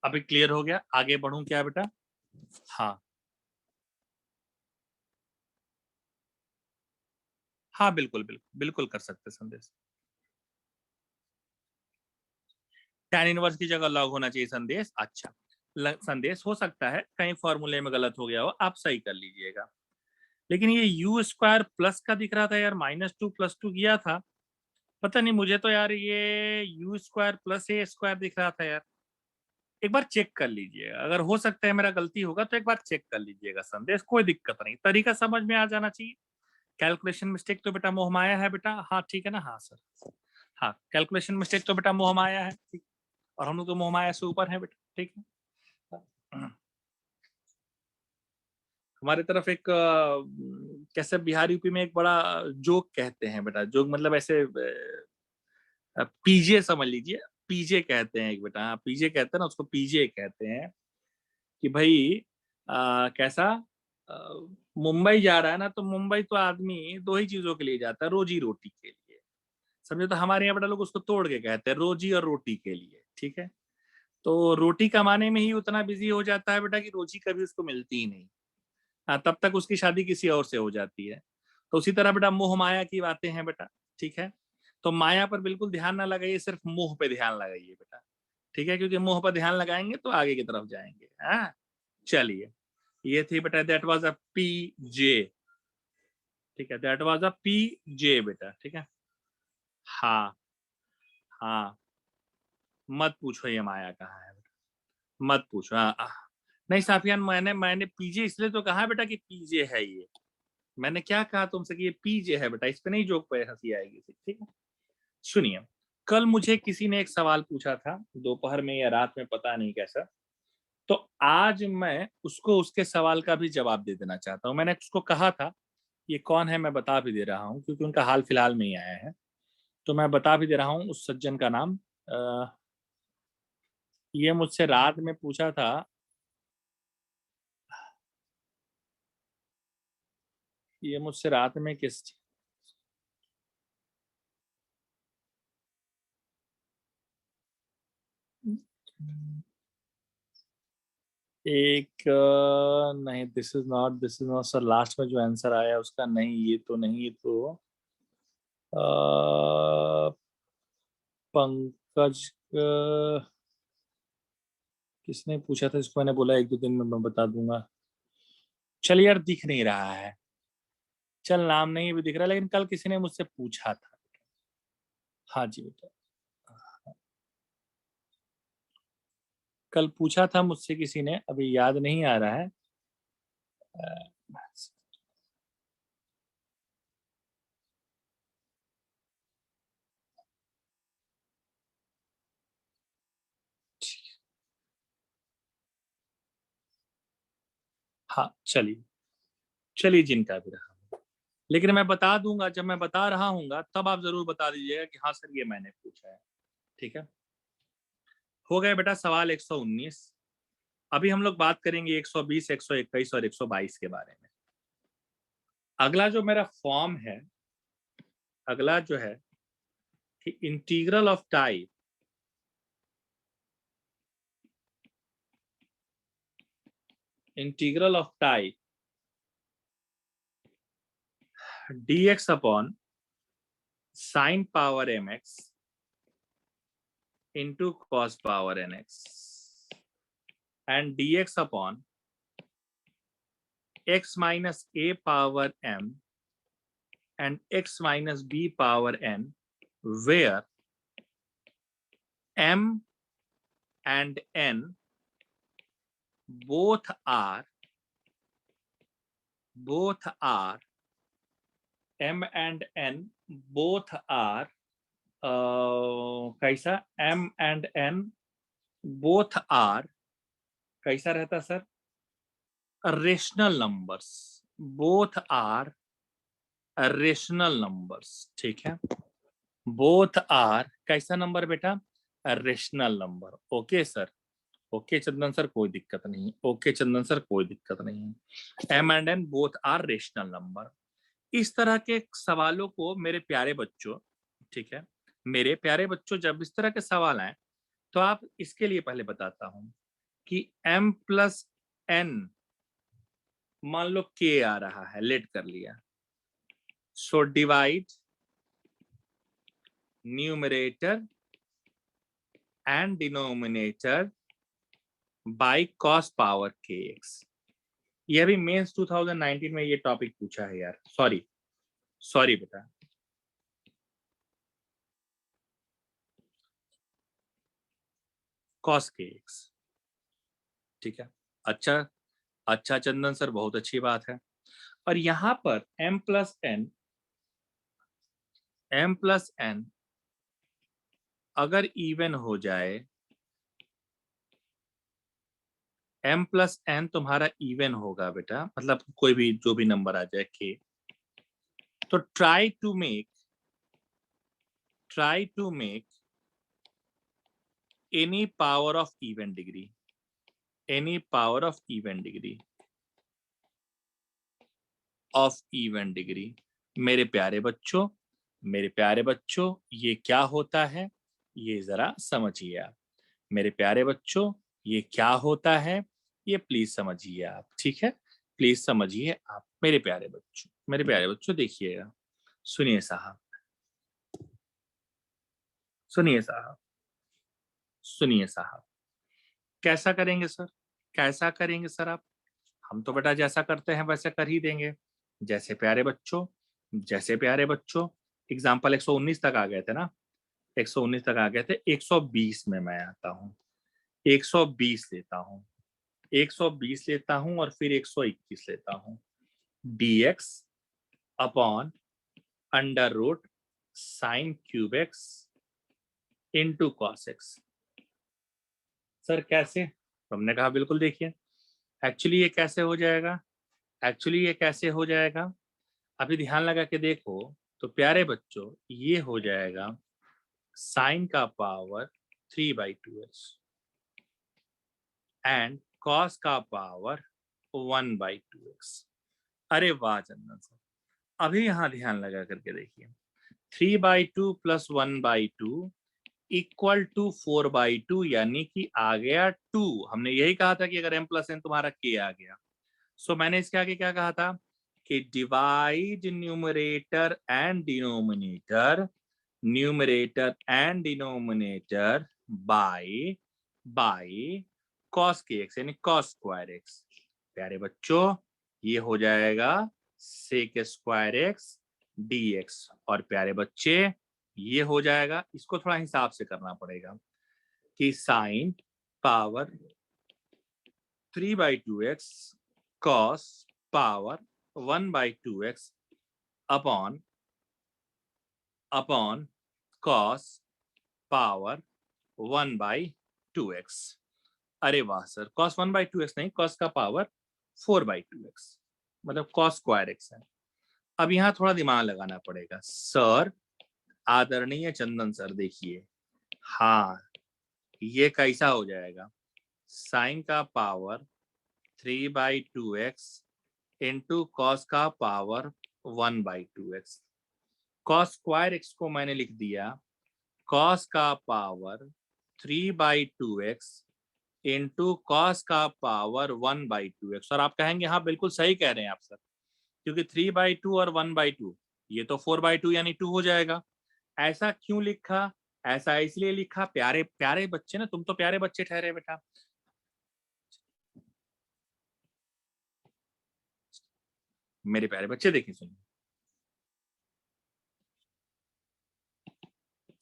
[SPEAKER 1] अभी क्लियर हो गया, आगे बढ़ूं क्या बेटा? हाँ हाँ, बिल्कुल बिल्कुल बिल्कुल कर सकते संदेश। tan इनवर्स की जगह लॉग होना चाहिए संदेश। अच्छा, संदेश हो सकता है कहीं फॉर्मूले में गलत हो गया हो, आप सही कर लीजिएगा। लेकिन ये यू स्क्वायर प्लस का दिख रहा था यार, -2 +2 किया था। पता नहीं, मुझे तो यार ये you square plus a square दिख रहा था यार। एक बार चेक कर लीजिएगा, अगर हो सकता है मेरा गलती होगा तो एक बार चेक कर लीजिएगा संदेश, कोई दिक्कत नहीं, तरीका समझ में आ जाना चाहिए। कैलकुलेशन मिस्टेक तो बेटा मोह माया है बेटा, हाँ ठीक है ना, हाँ सर, हाँ कैलकुलेशन मिस्टेक तो बेटा मोह माया है, ठीक। और हम लोग तो मोह माया से ऊपर है बेटा, ठीक है। हमारे तरफ एक कैसे बिहार यूपी में एक बड़ा जोक कहते हैं बेटा, जोक मतलब ऐसे पीजे समझ लीजिए, पीजे कहते हैं एक बेटा, पीजे कहते हैं ना उसको, पीजे कहते हैं कि भाई कैसा मुंबई जा रहा है ना, तो मुंबई तो आदमी दो ही चीजों के लिए जाता है, रोजी रोटी के लिए, समझे। तो हमारे यहाँ बेटा लोग उसको तोड़ के कहते हैं रोजी और रोटी के लिए, ठीक है। तो रोटी कमाने में ही उतना बिजी हो जाता है बेटा कि रोजी कभी उसको मिलती ही नहीं। हाँ, तब तक उसकी शादी किसी और से हो जाती है। तो उसी तरह बेटा मोह माया की बातें हैं बेटा, ठीक है। तो माया पर बिल्कुल ध्यान ना लगाइए, सिर्फ मोह पे ध्यान लगाइए बेटा, ठीक है, क्योंकि मोह पर ध्यान लगाएंगे तो आगे की तरफ जाएंगे। हाँ चलिए, ये थी बेटा, दैट वाज अ पी जे, ठीक है, दैट वाज अ पी जे बेटा, ठीक है। हाँ हाँ, मत पूछो ये माया कहाँ है बेटा, मत पूछो। हाँ नहीं साफियान, मैंने पीजे इसलिए तो कहा बेटा कि पीजे है ये, मैंने क्या कहा तुमसे कि ये पीजे है बेटा, इस पे नहीं जोक पे हंसी आएगी, ठीक है। सुनिए, कल मुझे किसी ने एक सवाल पूछा था दोपहर में या रात में, पता नहीं कैसा, तो आज मैं उसको उसके सवाल का भी जवाब दे देना चाहता हूँ। मैंने उसको कहा था, ये कौन है मैं बता भी दे रहा हूँ क्योंकि उनका हाल फिलहाल में ही आया है, तो मैं बता भी दे रहा हूँ उस सज्जन का नाम। ये मुझसे रात में पूछा था, ये मुझसे रात में किस, एक नहीं, this is not sir, last में जो आंसर आया उसका नहीं, ये तो नहीं, ये तो पंकज किसने पूछा था इसको, मैंने बोला एक दो दिन में मैं बता दूंगा। चल यार दिख नहीं रहा है, चल नाम नहीं भी दिख रहा, लेकिन कल किसी ने मुझसे पूछा था। हाँ जी बेटा, कल पूछा था मुझसे किसी ने, अभी याद नहीं आ रहा है। हाँ चलिए, चलिए जिनका भी रहा, लेकिन मैं बता दूंगा, जब मैं बता रहा हूँ तब आप जरूर बता दीजिएगा कि हाँ सर ये मैंने पूछा है, ठीक है। हो गया बेटा सवाल 119। अभी हम लोग बात करेंगे 120, 121 और 122 के बारे में। अगला जो मेरा फॉर्म है, अगला जो है कि integral of type, integral of type dx upon sine power mx into cos power nx and dx upon x minus a power m and x minus b power n, where m and n both are m and n both are कैसा, m and n both are कैसा रहता sir, rational numbers, both are rational numbers, ठीक है, बोथ आर कैसा नंबर बेटा, rational number. Okay sir, okay Chandan sir कोई दिक्कत नहीं, ओके चंदन सर कोई दिक्कत नहीं है, m and n both are rational number. इस तरह के सवालों को मेरे प्यारे बच्चों, ठीक है, मेरे प्यारे बच्चों, जब इस तरह के सवाल आए तो आप इसके लिए पहले बताता हूं कि m प्लस n, मान लो k आ रहा है, लेट कर लिया, so divide numerator and denominator by cos power kx। यह भी मेंस 2019 में ये टॉपिक पूछा है यार, सॉरी सॉरी बेटा, cos kx, ठीक है। अच्छा अच्छा चंदन सर बहुत अच्छी बात है। और यहां पर m प्लस n अगर इवन हो जाए, m प्लस n तुम्हारा इवन होगा बेटा, मतलब कोई भी जो भी नंबर आ जाए k, तो try to make any power of even degree, any power of even degree, of even degree. मेरे प्यारे बच्चों, मेरे प्यारे बच्चों, ये क्या होता है, ये जरा समझिए आप। मेरे प्यारे बच्चों, ये क्या होता है, ये प्लीज समझिए आप, ठीक है, प्लीज समझिए आप मेरे प्यारे बच्चों। मेरे प्यारे बच्चों देखिएगा, सुनिए साहब, सुनिए साहब, सुनिए साहब, कैसा करेंगे सर, कैसा करेंगे सर आप, हम तो बेटा जैसा करते हैं वैसे कर ही देंगे। जैसे प्यारे बच्चों, जैसे प्यारे बच्चों, एग्जाम्पल 119 तक आ गए थे ना, 119 तक आ गए थे, 120 में मैं आता हूँ, 120 लेता हूँ, 120 लेता हूँ और फिर 121 लेता हूँ, dx upon under root sine cube x into cos x. Sir कैसे, हमने कहा बिल्कुल देखिए, एक्चुअली ये कैसे हो जाएगा, एक्चुअली ये कैसे हो जाएगा, अभी ध्यान लगा के देखो तो प्यारे बच्चों ये हो जाएगा साइन का पावर 3/2x एंड कॉस का पावर 1/2x। अरे वाह चंदन सर, अभी यहां ध्यान लगा करके देखिए, 3/2 प्लस 1/2 इक्वल टू 4/2, यानी कि आ गया 2। हमने यही कहा था कि अगर m प्लस n तुम्हारा k आ गया, सो मैंने इसके आगे क्या कहा था कि divide numerator and denominator, numerator and denominator by cos kx यानी cos स्क्वायर x। प्यारे बच्चों ये हो जाएगा sec स्क्वायर x dx, और प्यारे बच्चे ये हो जाएगा, इसको थोड़ा हिसाब से करना पड़ेगा कि sine power 3/2x cos power 1/2x upon cos power 1/2x। अरे वाह सर, cos 1/2x नहीं, cos का पावर 4/2x, मतलब cos स्क्वायर x है। अब यहाँ थोड़ा दिमाग लगाना पड़ेगा सर, आदरणीय चंदन सर देखिए, हाँ ये कैसा हो जाएगा, साइन का पावर 3/2x इंटू कॉस का power 1/2x। Cos square x को मैंने लिख दिया कॉस का पावर 3/2x इंटू कॉस का पावर 1/2x। और आप कहेंगे हाँ बिल्कुल सही कह रहे हैं आप सर, क्योंकि 3/2 और 1/2 ये तो 4/2 यानी 2 हो जाएगा। ऐसा क्यों लिखा, ऐसा इसलिए लिखा, प्यारे प्यारे बच्चे ना, तुम तो प्यारे बच्चे ठहरे बेटा, मेरे प्यारे बच्चे देखिए सुनिए,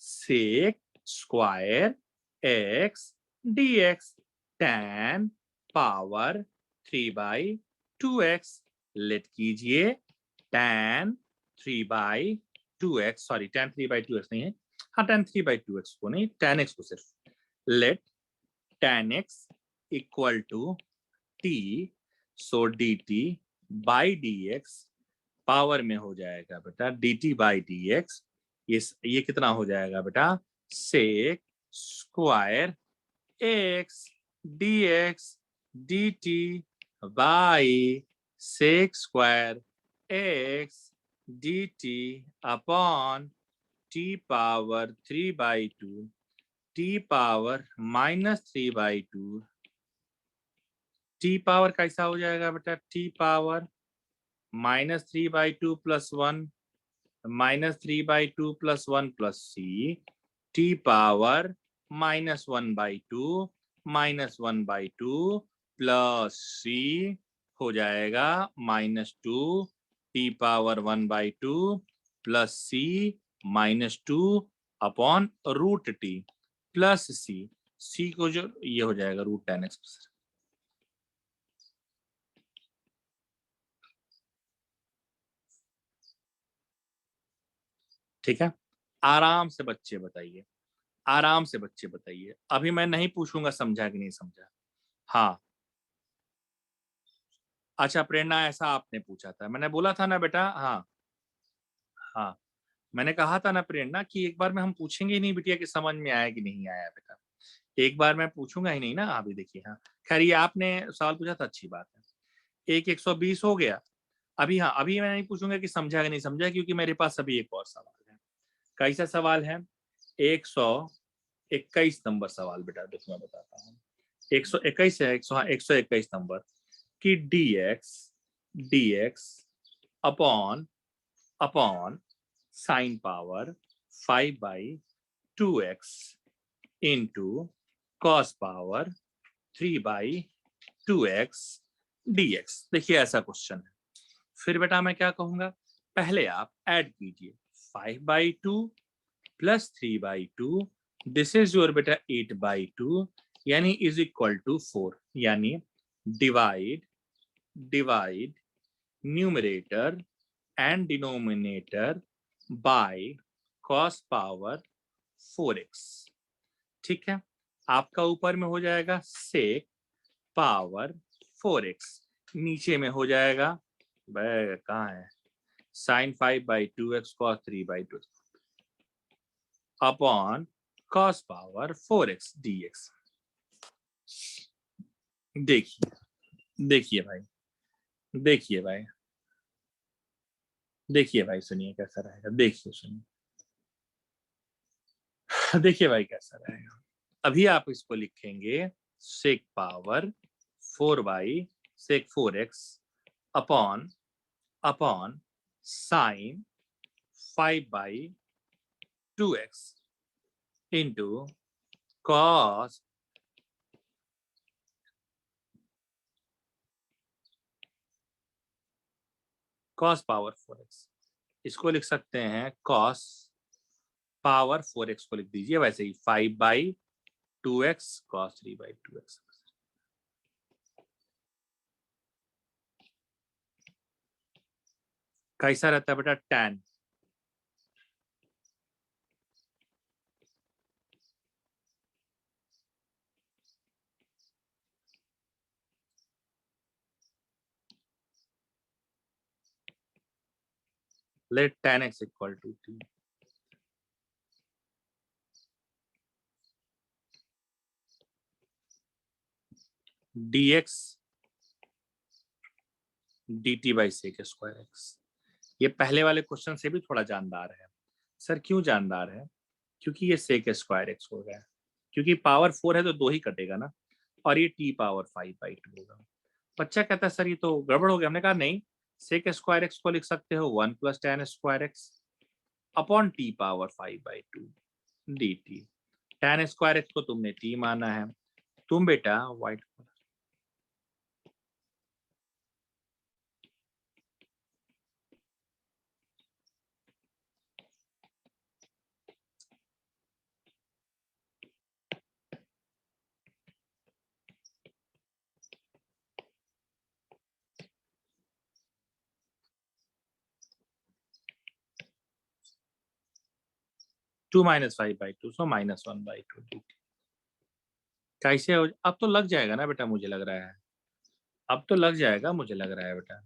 [SPEAKER 1] sec square x dx tan power 3/2x, let कीजिए tan 3/2x, sorry tan 3/2x नहीं है, हाँ tan 3/2x को नहीं, tan x को सिर्फ, let tan x equal to t, so dt by dx power में हो जाएगा बेटा dt बाई dx, ये कितना हो जाएगा बेटा sec square x dx dt by sec square x dt upon t power 3/2 t power -3/2, t power कैसा हो जाएगा बेटा t power -3/2 plus 1 -3/2 plus 1 plus c, t power -1/2 -1/2 plus c हो जाएगा -2 t power 1/2 plus c -2 upon root t plus c को जो ये हो जाएगा रूट tan x। ठीक है, आराम से बच्चे बताइए, आराम से बच्चे बताइए, अभी मैं नहीं पूछूंगा समझा कि नहीं समझा। हाँ अच्छा प्रेरणा, ऐसा आपने पूछा था, मैंने बोला था ना बेटा, हाँ हाँ मैंने कहा था ना प्रेरणा कि एक बार में हम पूछेंगे ही नहीं बिटिया कि समझ में आया कि नहीं आया बेटा, एक बार मैं पूछूंगा ही नहीं ना। अभी देखिए, हाँ खैर ये आपने सवाल पूछा था, अच्छी बात है, 120 हो गया। अभी हाँ, अभी मैं नहीं पूछूंगा कि समझा कि नहीं समझा, क्योंकि मेरे पास अभी एक और सवाल है। कैसा सवाल है? 121 नंबर सवाल बेटा, देखो मैं बताता हूँ। 121 है, 121 नंबर कि dx upon upon sine power 5/2x into cos power 3/2x dx। देखिए ऐसा क्वेश्चन है, फिर बेटा मैं क्या कहूंगा, पहले आप ऐड कीजिए 5/2 प्लस 3/2, दिस इज योर बेटा 8/2, यानी इज इक्वल टू 4, यानी divide divide numerator and denominator by cos power 4x। ठीक है, आपका ऊपर में हो जाएगा sec पावर 4x, नीचे में हो जाएगा कहाँ है sin 5/2x cos 3/2 upon cos power 4x dx। देखिए देखिए भाई, देखिए भाई, देखिए भाई, सुनिए कैसा रहेगा, देखिए सुनिए, देखिए भाई कैसा रहेगा। अभी आप इसको लिखेंगे sec power 4/sec 4x upon upon sine 5/2x into cos power 4x, इसको लिख सकते हैं cos पावर 4x को लिख दीजिए वैसे ही 5/2x cos 3/2x। कैसा रहता है बेटा tan, let tan x equal to t, dx dt by sec square x। ये पहले वाले क्वेश्चन से भी थोड़ा जानदार है। सर क्यों जानदार है? क्योंकि ये sec स्क्वायर x हो गया, क्योंकि पावर 4 है तो 2 ही कटेगा ना, और ये t पावर 5/2 होगा। बच्चा कहता है सर ये तो गड़बड़ हो गया, हमने कहा नहीं, sec स्क्वायर x को लिख सकते हो 1 plus tan square x upon t power 5/2 dt। tan square x को तुमने t माना है, तुम बेटा व्हाइट 2 माइनस 5/2, सो -1/2 कैसे हो? अब तो लग जाएगा ना बेटा, मुझे लग रहा है अब तो लग जाएगा, मुझे लग रहा है बेटा।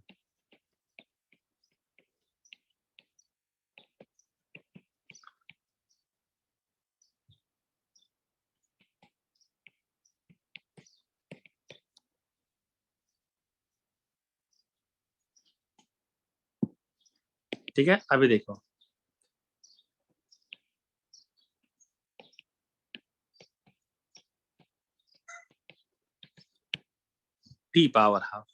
[SPEAKER 1] ठीक है, अभी देखो t power half,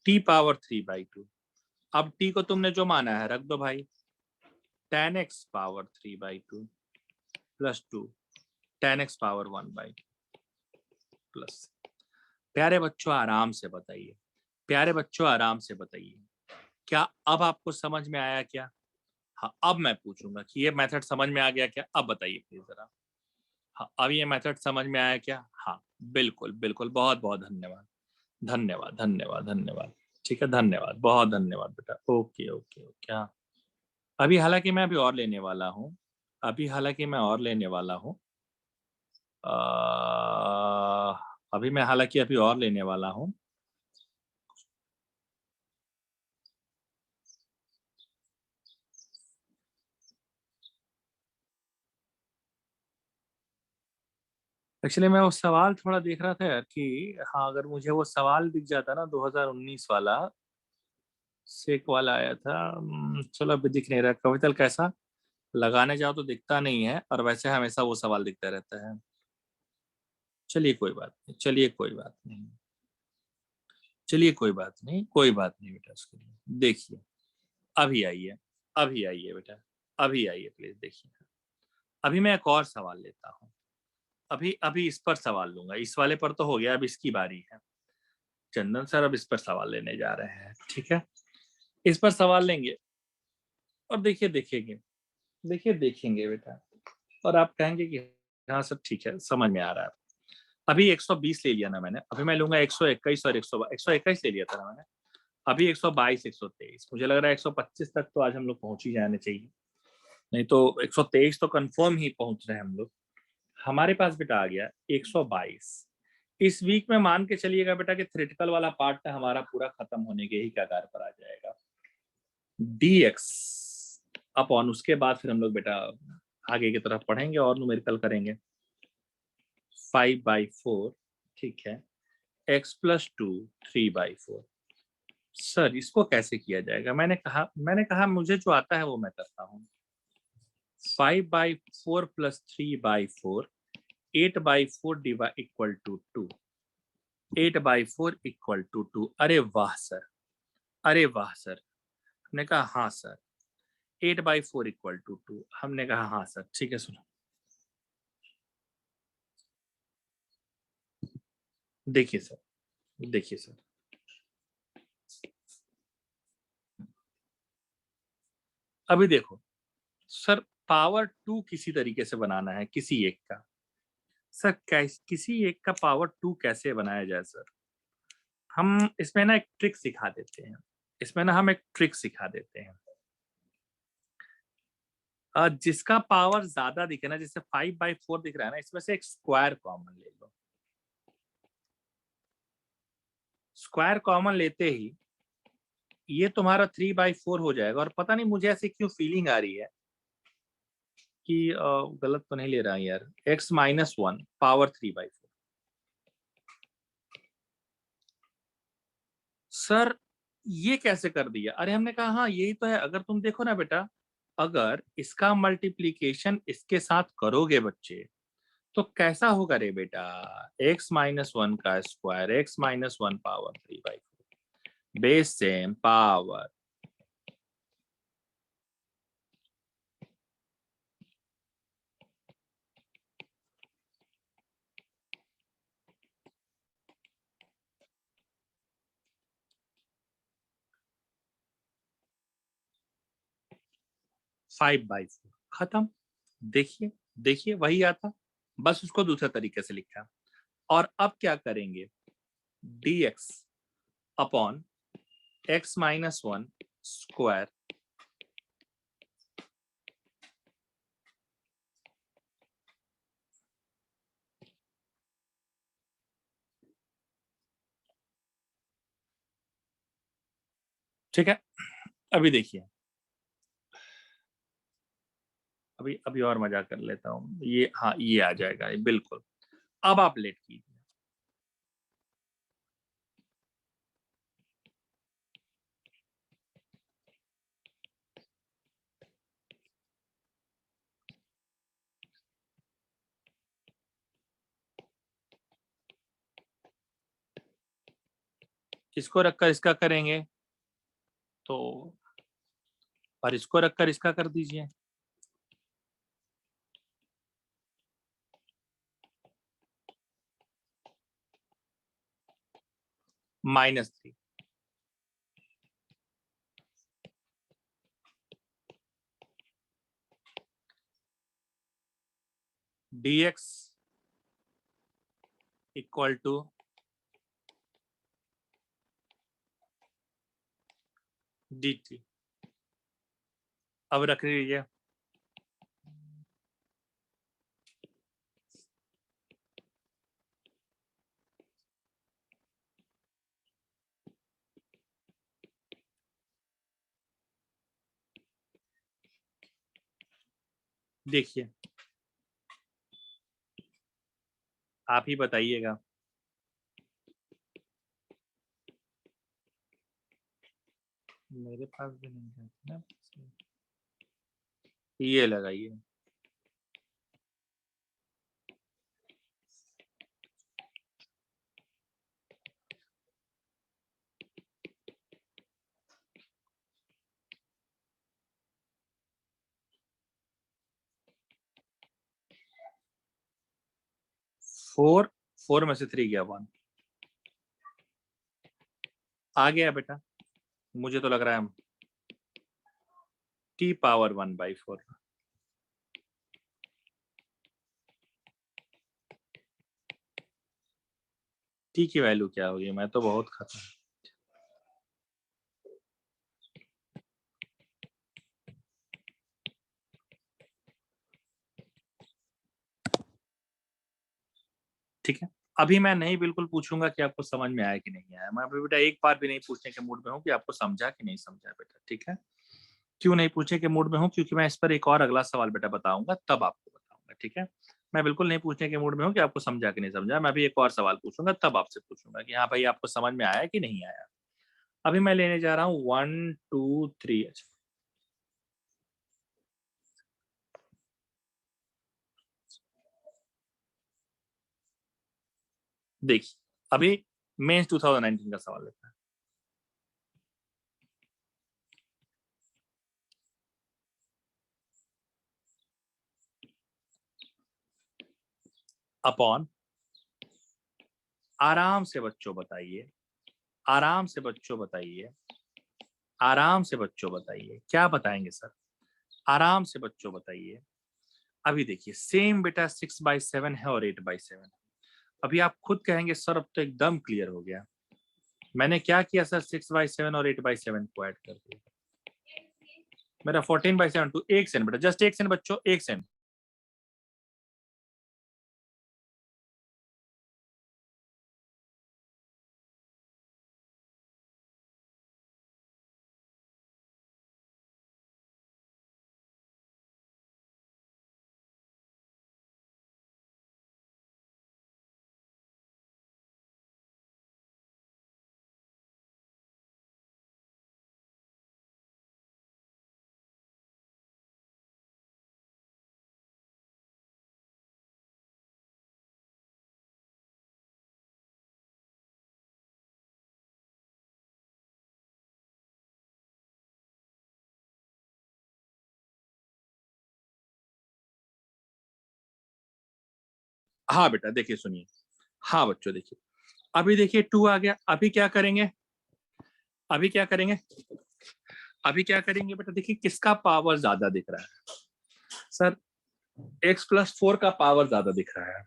[SPEAKER 1] t power 3/2। अब t को तुमने जो माना है रख दो भाई, tan x power 3/2 plus 2 tan x power 1/2 plus. प्यारे बच्चों आराम से बताइए, प्यारे बच्चों आराम से बताइए, क्या अब आपको समझ में आया क्या? हाँ, अब मैं पूछूंगा कि ये मेथड समझ में आ गया क्या? अब बताइए प्लीज जरा। हाँ, अब ये मेथड समझ में आया क्या? हाँ, बिल्कुल बिल्कुल, बहुत बहुत धन्यवाद, धन्यवाद धन्यवाद धन्यवाद। ठीक है, धन्यवाद, बहुत धन्यवाद बेटा। Okay okay okay. हाँ, अभी हालांकि मैं अभी और लेने वाला हूँ, अभी हालांकि मैं और लेने वाला हूँ, अभी मैं हालांकि अभी और लेने वाला हूँ। एक्चुअली मैं वो सवाल थोड़ा देख रहा था यार कि हाँ, अगर मुझे वो सवाल दिख जाता ना 2019 वाला, सेक वाला आया था, चलो अभी दिख नहीं रहा। कवितल कैसा, लगाने जाओ तो दिखता नहीं है, और वैसे हमेशा वो सवाल दिखता रहता है। चलिए कोई बात नहीं, चलिए कोई बात नहीं, चलिए कोई बात नहीं, कोई बात नहीं बेटा। उसके लिए देखिए, अभी आइए, अभी आइए बेटा, अभी आइए प्लीज देखिए। अभी मैं एक और सवाल लेता हूँ, अभी अभी इस पर सवाल लूंगा। इस वाले पर तो हो गया, अब इसकी बारी है। चंदन सर अब इस पर सवाल लेने जा रहे हैं, ठीक है? इस पर सवाल लेंगे और देखिए देखेंगे, देखिए देखेंगे बेटा, और आप कहेंगे कि हाँ सब ठीक है, समझ में आ रहा है। अभी 120 ले लिया ना मैंने, अभी मैं लूंगा 121 और 121 ले लिया था ना मैंने, अभी 122 123। मुझे लग रहा है 125 तक तो आज हम लोग पहुंच ही जाने चाहिए, नहीं तो 123 तो कंफर्म ही पहुंच रहे हैं हम लोग। हमारे पास बेटा आ गया 122। इस वीक में मान के चलिएगा बेटा कि थ्योरेटिकल वाला पार्ट हमारा पूरा खत्म होने के ही कगार पर आ जाएगा। dx अपॉन, उसके बाद फिर हम लोग बेटा आगे की तरफ पढ़ेंगे और न्यूमेरिकल करेंगे। 5/4, ठीक है, x प्लस 2 3/4। सर इसको कैसे किया जाएगा? मैंने कहा मुझे जो आता है वो मैं करता हूँ। 5/4 plus 3/4, 8/4 divide equal to 2, 8/4 equal to 2। अरे वाह सर, अरे वाह सर। हमने कहा हाँ सर, 8/4 इक्वल टू 2। हमने कहा हाँ सर, ठीक है। सुनो, देखिए सर, देखिए सर, अभी देखो सर, पावर 2 किसी तरीके से बनाना है किसी एक का। सर किसी एक का पावर 2 कैसे बनाया जाए सर? हम इसमें ना एक ट्रिक सिखा देते हैं, इसमें ना हम एक ट्रिक सिखा देते हैं। जिसका पावर ज्यादा दिखे ना, जैसे 5/4 दिख रहा है ना, इसमें से एक स्क्वायर कॉमन ले लो। स्क्वायर कॉमन लेते ही ये तुम्हारा 3/4 हो जाएगा। और पता नहीं मुझे ऐसी क्यों फीलिंग आ रही है कि गलत तो नहीं ले रहा यार, x-1 पावर 3/4। सर ये कैसे कर दिया? अरे हमने कहा हाँ यही तो है। अगर तुम देखो ना बेटा, अगर इसका मल्टीप्लीकेशन इसके साथ करोगे बच्चे, तो कैसा होगा रे बेटा? x-1 का square, x-1 power 3/4, base same power. 5/4 खत्म। देखिए, देखिए वही आता, बस उसको दूसरे तरीके से लिखा। और अब क्या करेंगे, dx upon x minus 1 square ठीक है। अभी देखिए, अभी और मजा कर लेता हूं ये, हाँ ये आ जाएगा ये बिल्कुल। अब आप लेट कीजिए, इसको रखकर इसका करेंगे तो, और इसको रखकर इसका कर दीजिए। -3 dx इक्वल टू dt। अब रख लीजिए, देखिए आप ही बताइएगा। मेरे पास भी नहीं है ना, ये लगाइए। फोर में से 3 गया 1, आ गया बेटा। मुझे तो लग रहा है t पावर 1/4। t की वैल्यू क्या होगी, मैं तो बहुत खत्म। ठीक है, अभी मैं नहीं बिल्कुल पूछूंगा कि आपको समझ में आया कि नहीं आया। मैं अभी बेटा एक बार भी नहीं पूछने के मूड में हूँ कि आपको समझा कि नहीं समझा बेटा, ठीक है। क्यों नहीं पूछने के मूड में हूँ, क्योंकि मैं इस पर एक और अगला सवाल बेटा बताऊंगा, तब आपको बताऊंगा, ठीक है। मैं बिल्कुल नहीं पूछने के मूड में हूँ कि आपको समझा कि नहीं समझा। मैं अभी एक और सवाल पूछूंगा, तब आपसे पूछूंगा कि हाँ भाई आपको समझ में आया कि नहीं आया। अभी मैं लेने जा रहा हूँ 1 2 3। देखिए अभी मेंस 2019 का सवाल लेता है। अपॉन, आराम से बच्चों बताइए, आराम से बच्चों बताइए, आराम से बच्चों बताइए, क्या बताएंगे सर, आराम से बच्चों बताइए। अभी देखिए सेम बेटा 6/7 है और 8/7 है। अभी आप खुद कहेंगे सर अब तो एकदम क्लियर हो गया। मैंने क्या किया सर, 6/7 और 8/7 को ऐड कर दिया, मेरा 14/7 टू। एक सेकंड बेटा, जस्ट एक सेकंड बच्चों, एक सेकंड। हाँ बेटा देखिए सुनिए, हाँ बच्चों देखिए, अभी देखिए 2 आ गया। अभी क्या करेंगे, अभी क्या करेंगे, अभी क्या करेंगे बेटा, देखिए किसका पावर ज्यादा दिख रहा है सर, x+4 का पावर ज्यादा दिख रहा है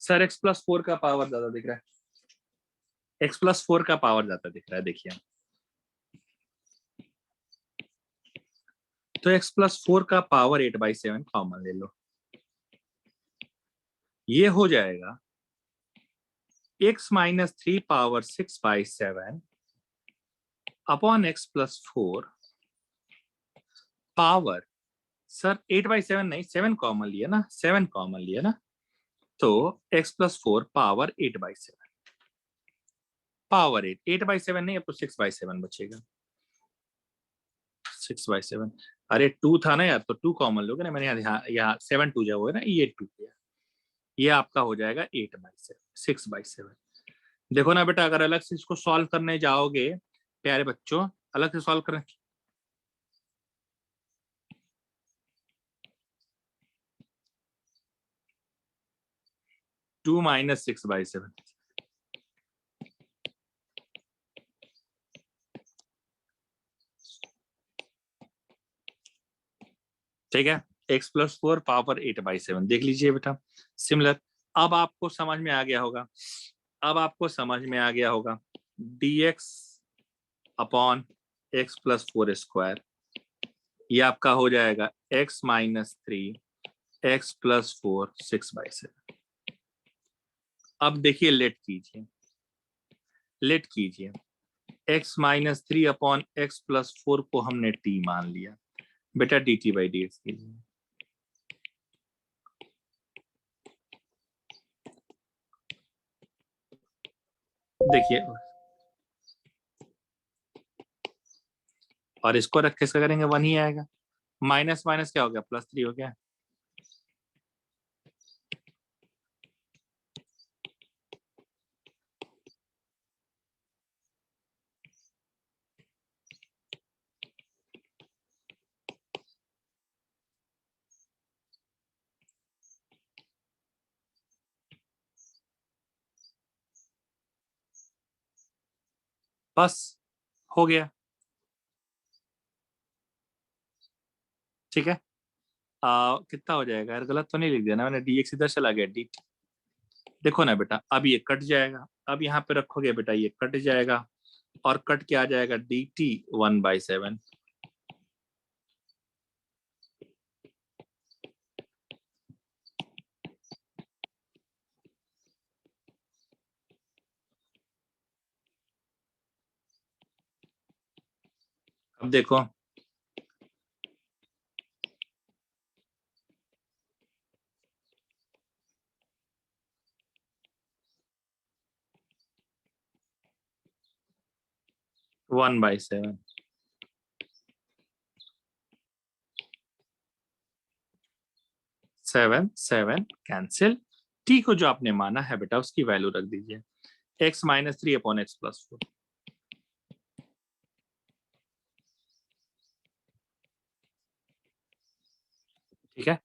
[SPEAKER 1] सर, x+4 का पावर ज्यादा दिख रहा है। x+4 का पावर जाता दिख रहा है, देखिए। तो x+4 का पावर 8/7 कॉमन ले लो, ये हो जाएगा x-3 power 6/7 upon x+4 power, sir 8/7 नहीं, 7 कॉमन लिया ना, 7 कॉमन लिया ना, तो x+4 पावर 8/7 पावर 8/7 नहीं, अब तो 6/7 बचेगा, 6/7। अरे 2 था ना यार, तो 2 कॉमन लोगे ना, मैंने यहाँ 7 2 जो है ना, ये 2 गया, ये आपका हो जाएगा 8/7, 6/7। देखो ना बेटा, अगर अलग से इसको सॉल्व करने जाओगे प्यारे बच्चों, अलग से सॉल्व करने, 2 - 6/7, ठीक है। x+4 पावर 8/7 देख लीजिए बेटा, सिमिलर। अब आपको समझ में आ गया होगा, अब आपको समझ में आ गया होगा dx अपॉन x+4 स्क्वायर, ये आपका हो जाएगा x-3 x+4 6/7। अब देखिए, लेट कीजिए, लेट कीजिए, x-3 अपॉन x+4 को हमने t मान लिया बेटा, dt/dx कीजिए। देखिए, और इसको रख के इसका करेंगे 1 ही आएगा, माइनस माइनस क्या हो गया, +3 हो गया। बस हो गया, ठीक है। कितना हो जाएगा यार, गलत तो नहीं लिख दिया ना मैंने, dx इधर चला गया, dt। देखो ना बेटा, अब ये कट जाएगा, अब यहाँ पे रखोगे बेटा, ये कट जाएगा, और कट के आ जाएगा dt 1/7। अब देखो, one by seven, 7 cancel, t को जो आपने माना है बेटा उसकी वैल्यू रख दीजिए, x-3 अपॉन x+4, ठीक है।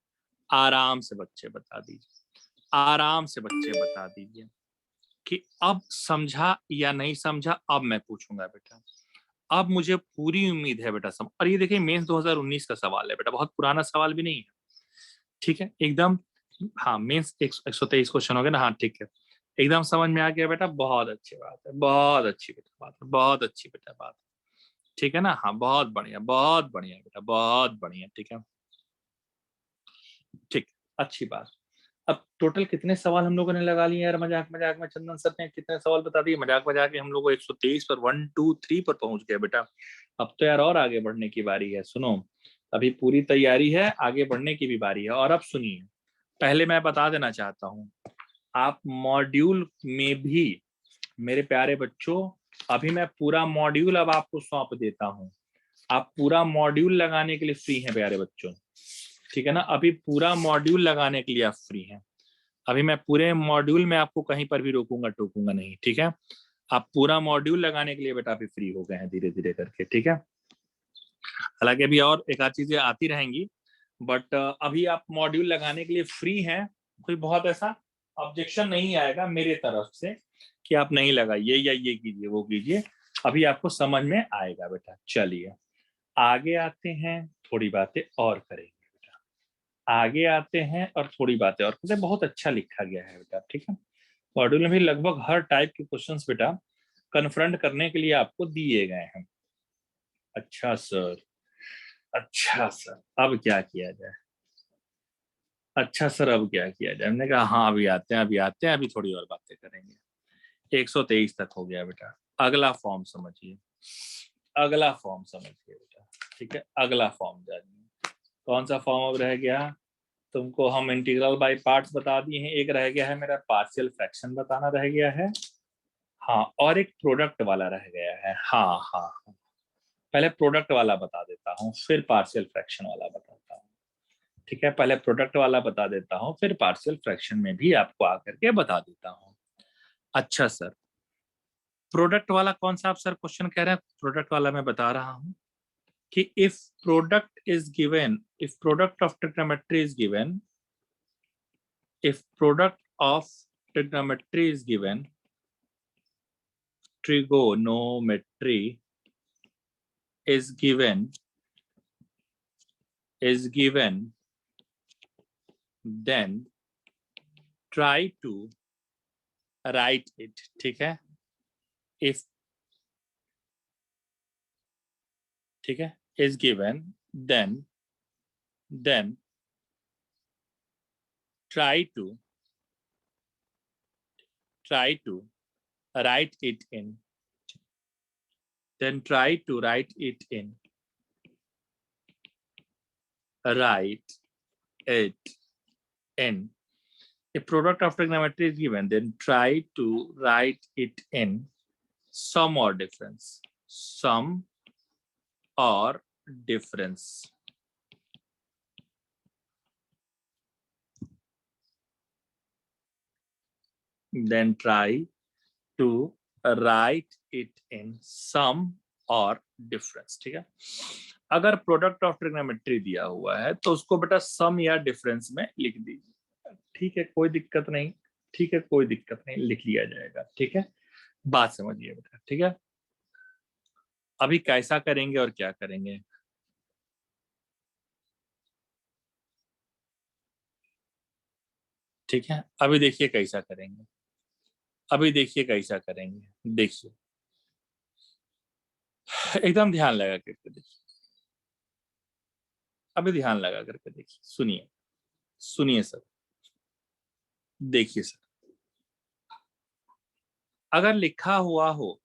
[SPEAKER 1] आराम से बच्चे बता दीजिए, आराम से बच्चे बता दीजिए कि अब समझा या नहीं समझा, अब मैं पूछूंगा बेटा। अब मुझे पूरी उम्मीद है बेटा और ये देखिए मेंस 2019 का सवाल है बेटा, बहुत पुराना सवाल भी नहीं है, ठीक है एकदम। हाँ, मेंस 123 क्वेश्चन हो गए ना, हाँ ठीक है, एकदम समझ में आ गया बेटा, बहुत अच्छी बात है, बहुत अच्छी बेटा बात है, बहुत अच्छी बेटा बात है, ठीक है ना, हाँ बहुत बढ़िया, बहुत बढ़िया बेटा, बहुत बढ़िया, ठीक है, ठीक, अच्छी बात। अब टोटल कितने सवाल हम लोगों ने लगा लिए यार, मजाक मजाक में चंदन सर ने कितने सवाल बता दिए, मजाक मजाक में हम लोग 123 पर 1 2 3 पर पहुंच गए बेटा। अब तो यार और आगे बढ़ने की बारी है, सुनो, अभी पूरी तैयारी है, आगे बढ़ने की भी बारी है। और अब सुनिए, पहले मैं बता देना चाहता हूँ, आप मॉड्यूल में भी मेरे प्यारे बच्चों, अभी मैं पूरा मॉड्यूल अब आपको सौंप देता हूँ, आप पूरा मॉड्यूल लगाने के लिए फ्री हैं प्यारे बच्चों, ठीक है ना, अभी पूरा मॉड्यूल लगाने के लिए आप फ्री हैं, अभी मैं पूरे मॉड्यूल में आपको कहीं पर भी रोकूंगा टोकूंगा नहीं, ठीक है। आप पूरा मॉड्यूल लगाने के लिए बेटा अभी फ्री हो गए हैं धीरे धीरे करके, ठीक है। हालांकि अभी और एक आध चीजें आती रहेंगी, बट अभी आप मॉड्यूल लगाने के लिए फ्री हैं, कोई बहुत ऐसा ऑब्जेक्शन नहीं आएगा मेरे तरफ से कि आप नहीं लगाइए या ये कीजिए वो कीजिए, अभी आपको समझ में आएगा बेटा। चलिए आगे आते हैं, थोड़ी बातें और करेंगे बेटा, आगे आते हैं और थोड़ी बातें और करें, बहुत अच्छा लिखा गया है बेटा, ठीक है। मॉड्यूल में भी लगभग हर टाइप के क्वेश्चंस बेटा कन्फ्रंट करने के लिए आपको दिए गए हैं। अच्छा सर, अच्छा सर, अब क्या किया जाए? अच्छा सर, अब क्या किया जाए? हमने कहा हाँ अभी आते हैं, अभी आते हैं, अभी थोड़ी और बातें करेंगे। 123 तक हो गया बेटा। अगला फॉर्म समझिए, अगला फॉर्म समझिए बेटा। ठीक है, अगला फॉर्म जानिए। कौन सा फॉर्म अब रह गया? तुमको हम इंटीग्रल बाय पार्ट्स बता दिए हैं, एक रह गया है मेरा पार्शियल फ्रैक्शन बताना रह गया है। हाँ, और एक प्रोडक्ट वाला रह गया है। हाँ हाँ हाँ, पहले प्रोडक्ट वाला बता देता हूँ, फिर पार्शियल फ्रैक्शन वाला बताता हूँ। ठीक है, पहले प्रोडक्ट वाला बता देता हूँ, फिर पार्शियल फ्रैक्शन में भी आपको आकर के बता देता हूँ। अच्छा सर, प्रोडक्ट वाला कौन सा आप सर क्वेश्चन कह रहे हैं? प्रोडक्ट वाला मैं बता रहा हूँ कि if product is given, if product of trigonometry is given, if product of trigonometry is given, trigonometry is given, then try to write it. ठीक है, if ठीक है is given, then try to write it in, then try to write it in, write it in. If product of trigonometry is given, then try to write it in sum or difference, sum or difference. Then try to write it in sum or difference. ठीक है, अगर प्रोडक्ट ऑफ ट्रिग्नोमेट्री दिया हुआ है तो उसको बेटा सम या डिफरेंस में लिख दीजिए। ठीक है, कोई दिक्कत नहीं। ठीक है, कोई दिक्कत नहीं, लिख लिया जाएगा। ठीक है, बात समझिए बेटा। ठीक है, अभी कैसा करेंगे और क्या करेंगे? ठीक है, अभी देखिए कैसा करेंगे, अभी देखिए कैसा करेंगे। देखिए, एकदम ध्यान लगा करके देखिए, अभी ध्यान लगा करके देखिए, सुनिए, सुनिए सर, देखिए सर, अगर लिखा हुआ हो,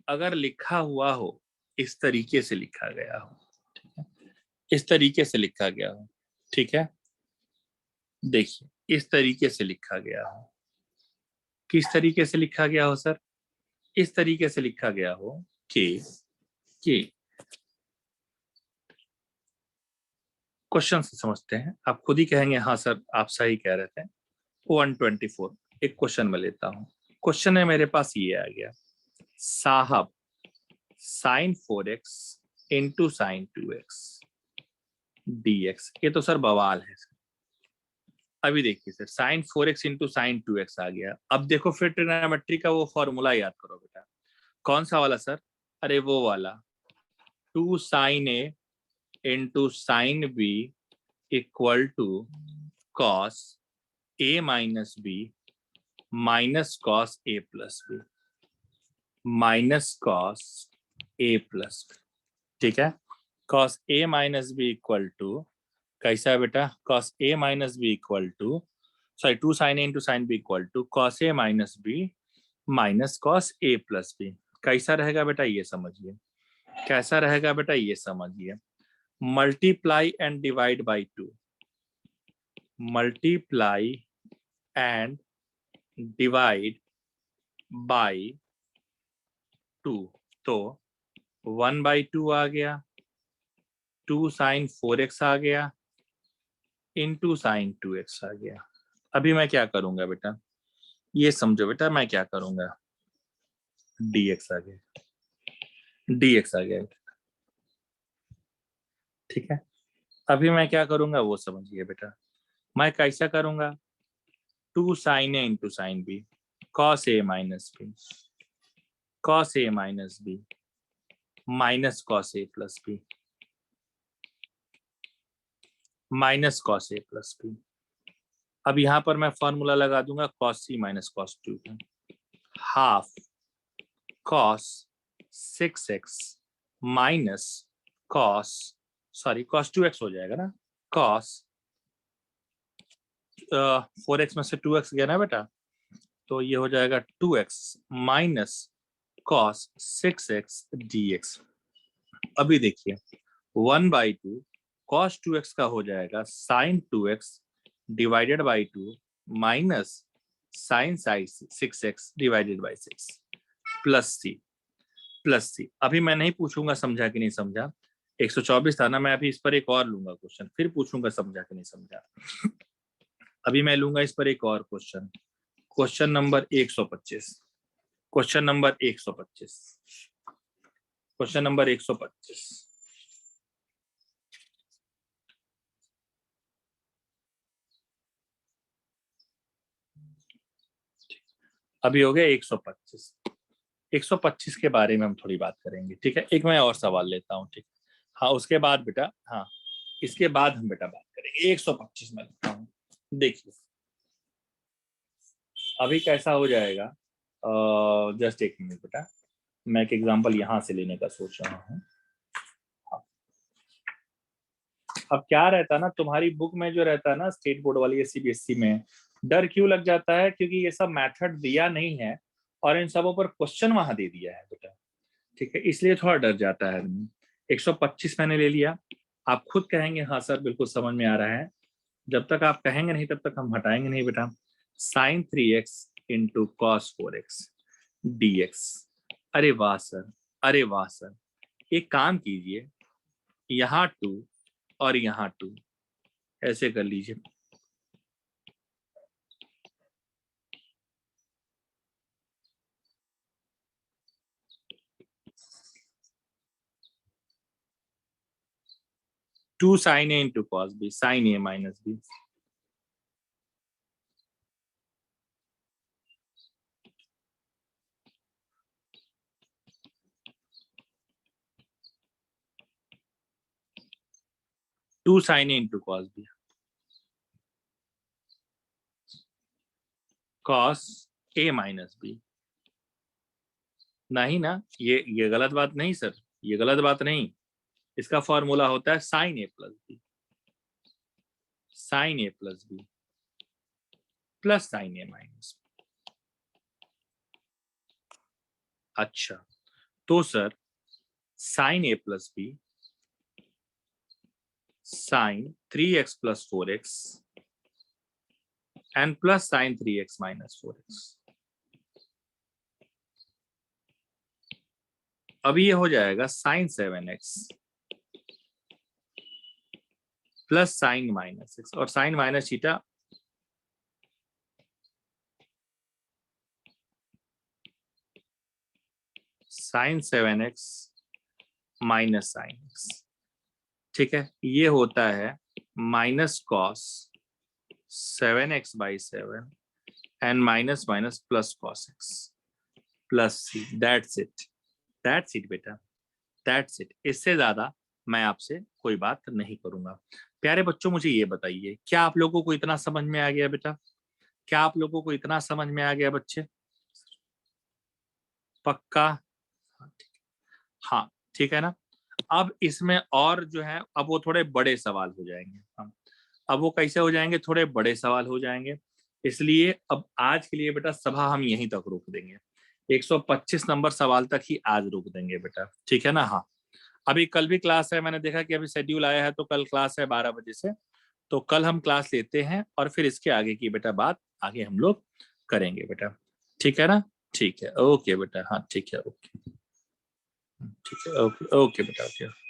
[SPEAKER 1] अगर लिखा हुआ हो, इस तरीके से लिखा गया हो, ठीक है, इस तरीके से लिखा गया हो, ठीक है, देखिए इस तरीके से लिखा गया हो, किस तरीके से लिखा गया हो सर? इस तरीके से लिखा गया हो कि क्वेश्चन से समझते हैं, आप खुद ही कहेंगे हाँ सर आप सही कह रहे थे। 124 एक क्वेश्चन में लेता हूं, क्वेश्चन में मेरे पास ये आ गया, साहब sign 4x into sine 2x dx, ये तो सर बवाल है। अभी देखिए sir, sine 4x into sine 2x आ गया। अब देखो फिर ट्रिग्नोमेट्री का वो फॉर्मूला याद करो बेटा, कौन सा वाला सर? अरे वो वाला, 2 sine A into sine B equal to cos A minus B minus cos A plus B, minus cos A plus B. ठीक है, cos A minus B equal to कैसा है बेटा? Cos A minus B equal to, sorry 2 sine A into sine B equal to cos A minus B minus cos A plus B. कैसा रहेगा बेटा ये समझिए, कैसा रहेगा बेटा ये समझिए, multiply and divide by 2, multiply and divide by 2, तो 1/2 आ गया, 2 साइन 4x आ गया इंटू साइन 2x आ गया। अभी मैं क्या करूंगा बेटा, ये समझो बेटा, मैं क्या करूंगा, dx आ गया, dx आ गया। ठीक है, अभी मैं क्या करूंगा वो समझिए बेटा, मैं कैसा करूंगा, 2 sine A into sine B cos A minus B, cos A minus B minus cos A plus B, minus cos A plus B. अब यहां पर मैं फॉर्मूला लगा दूंगा कॉस सी माइनस कॉस 2 का, half cos 6x minus cos 2x हो जाएगा ना, cos 4x में से 2x गया ना बेटा, तो ये हो जाएगा 2x minus cos 6x dx। अभी देखिए 1/2 cos 2x का हो जाएगा sin 2x divided by 2 minus sin 6x divided by 6 plus C. अभी मैं नहीं पूछूंगा समझा कि नहीं समझा, 124 था ना, मैं अभी इस पर एक और लूंगा क्वेश्चन, फिर पूछूंगा समझा कि नहीं समझा। अभी मैं लूंगा इस पर एक और question, question number 125, question number 125, question number 125। अभी हो गया 125। 125 के बारे में हम थोड़ी बात करेंगे, ठीक है। एक मैं और सवाल लेता हूँ, ठीक। हाँ उसके बाद बेटा, हाँ इसके बाद हम बेटा बात करेंगे। 125 में लेता हूँ, देखिए अभी कैसा हो जाएगा। जस्ट एक मिनट बेटा, मैं एक एग्जांपल यहाँ से लेने का सोच रहा हूँ। अब क्या रहता है ना, तुम्हारी बुक में जो रहता है ना स्टेट बोर्ड वाली या सीबीएसई में, डर क्यों लग जाता है, क्योंकि ये सब मेथड दिया नहीं है और इन सबों पर क्वेश्चन वहां दे दिया है बेटा, ठीक है, इसलिए थोड़ा डर जाता है आदमी। 125 मैंने ले लिया, आप खुद कहेंगे हाँ सर बिल्कुल समझ में आ रहा है, जब तक आप कहेंगे नहीं तब तक हम हटाएंगे नहीं बेटा। sin 3x into cos 4x dx। अरे वाह सर, अरे वाह सर, एक काम कीजिए, यहाँ 2 और यहाँ 2 ऐसे कर लीजिए। Two sin a into cos b, sin a minus b। Two sin a into cos b, cos a minus b। नहीं ना, ये गलत बात नहीं सर, ये गलत बात नहीं। इसका फॉर्मूला होता है sin a plus b, sin a plus b plus sin a minus. अच्छा तो sir sin a plus b sin 3x plus 4x and plus sin 3x minus 4x। अभी ये हो जाएगा sin 7x plus sin minus 6 और sin minus theta sin 7x minus sin x, ठीक है। ये होता है minus cos 7x by 7 and minus minus plus cos x plus C. That's it बेटा, दैट्स इट। इससे ज्यादा मैं आपसे कोई बात नहीं करूंगा। प्यारे बच्चों मुझे ये बताइए, क्या आप लोगों को इतना समझ में आ गया बेटा? क्या आप लोगों को इतना समझ में आ गया बच्चे? पक्का? हाँ ठीक है ना। अब इसमें और जो है, अब वो थोड़े बड़े सवाल हो जाएंगे। हम अब वो कैसे हो जाएंगे? थोड़े बड़े सवाल हो जाएंगे। इसलिए अब आज के लिए बेटा सभा हम यहीं तक रोक देंगे, 125 नंबर सवाल तक ही आज रोक देंगे बेटा, ठीक है ना। हाँ अभी कल भी क्लास है, मैंने देखा कि अभी शेड्यूल आया है तो कल क्लास है 12 बजे से, तो कल हम क्लास लेते हैं और फिर इसके आगे की बेटा बात आगे हम लोग करेंगे बेटा, ठीक है ना। ठीक है, ओके बेटा, हाँ ठीक है, ओके ठीक है, ओके ओके बेटा, ओके।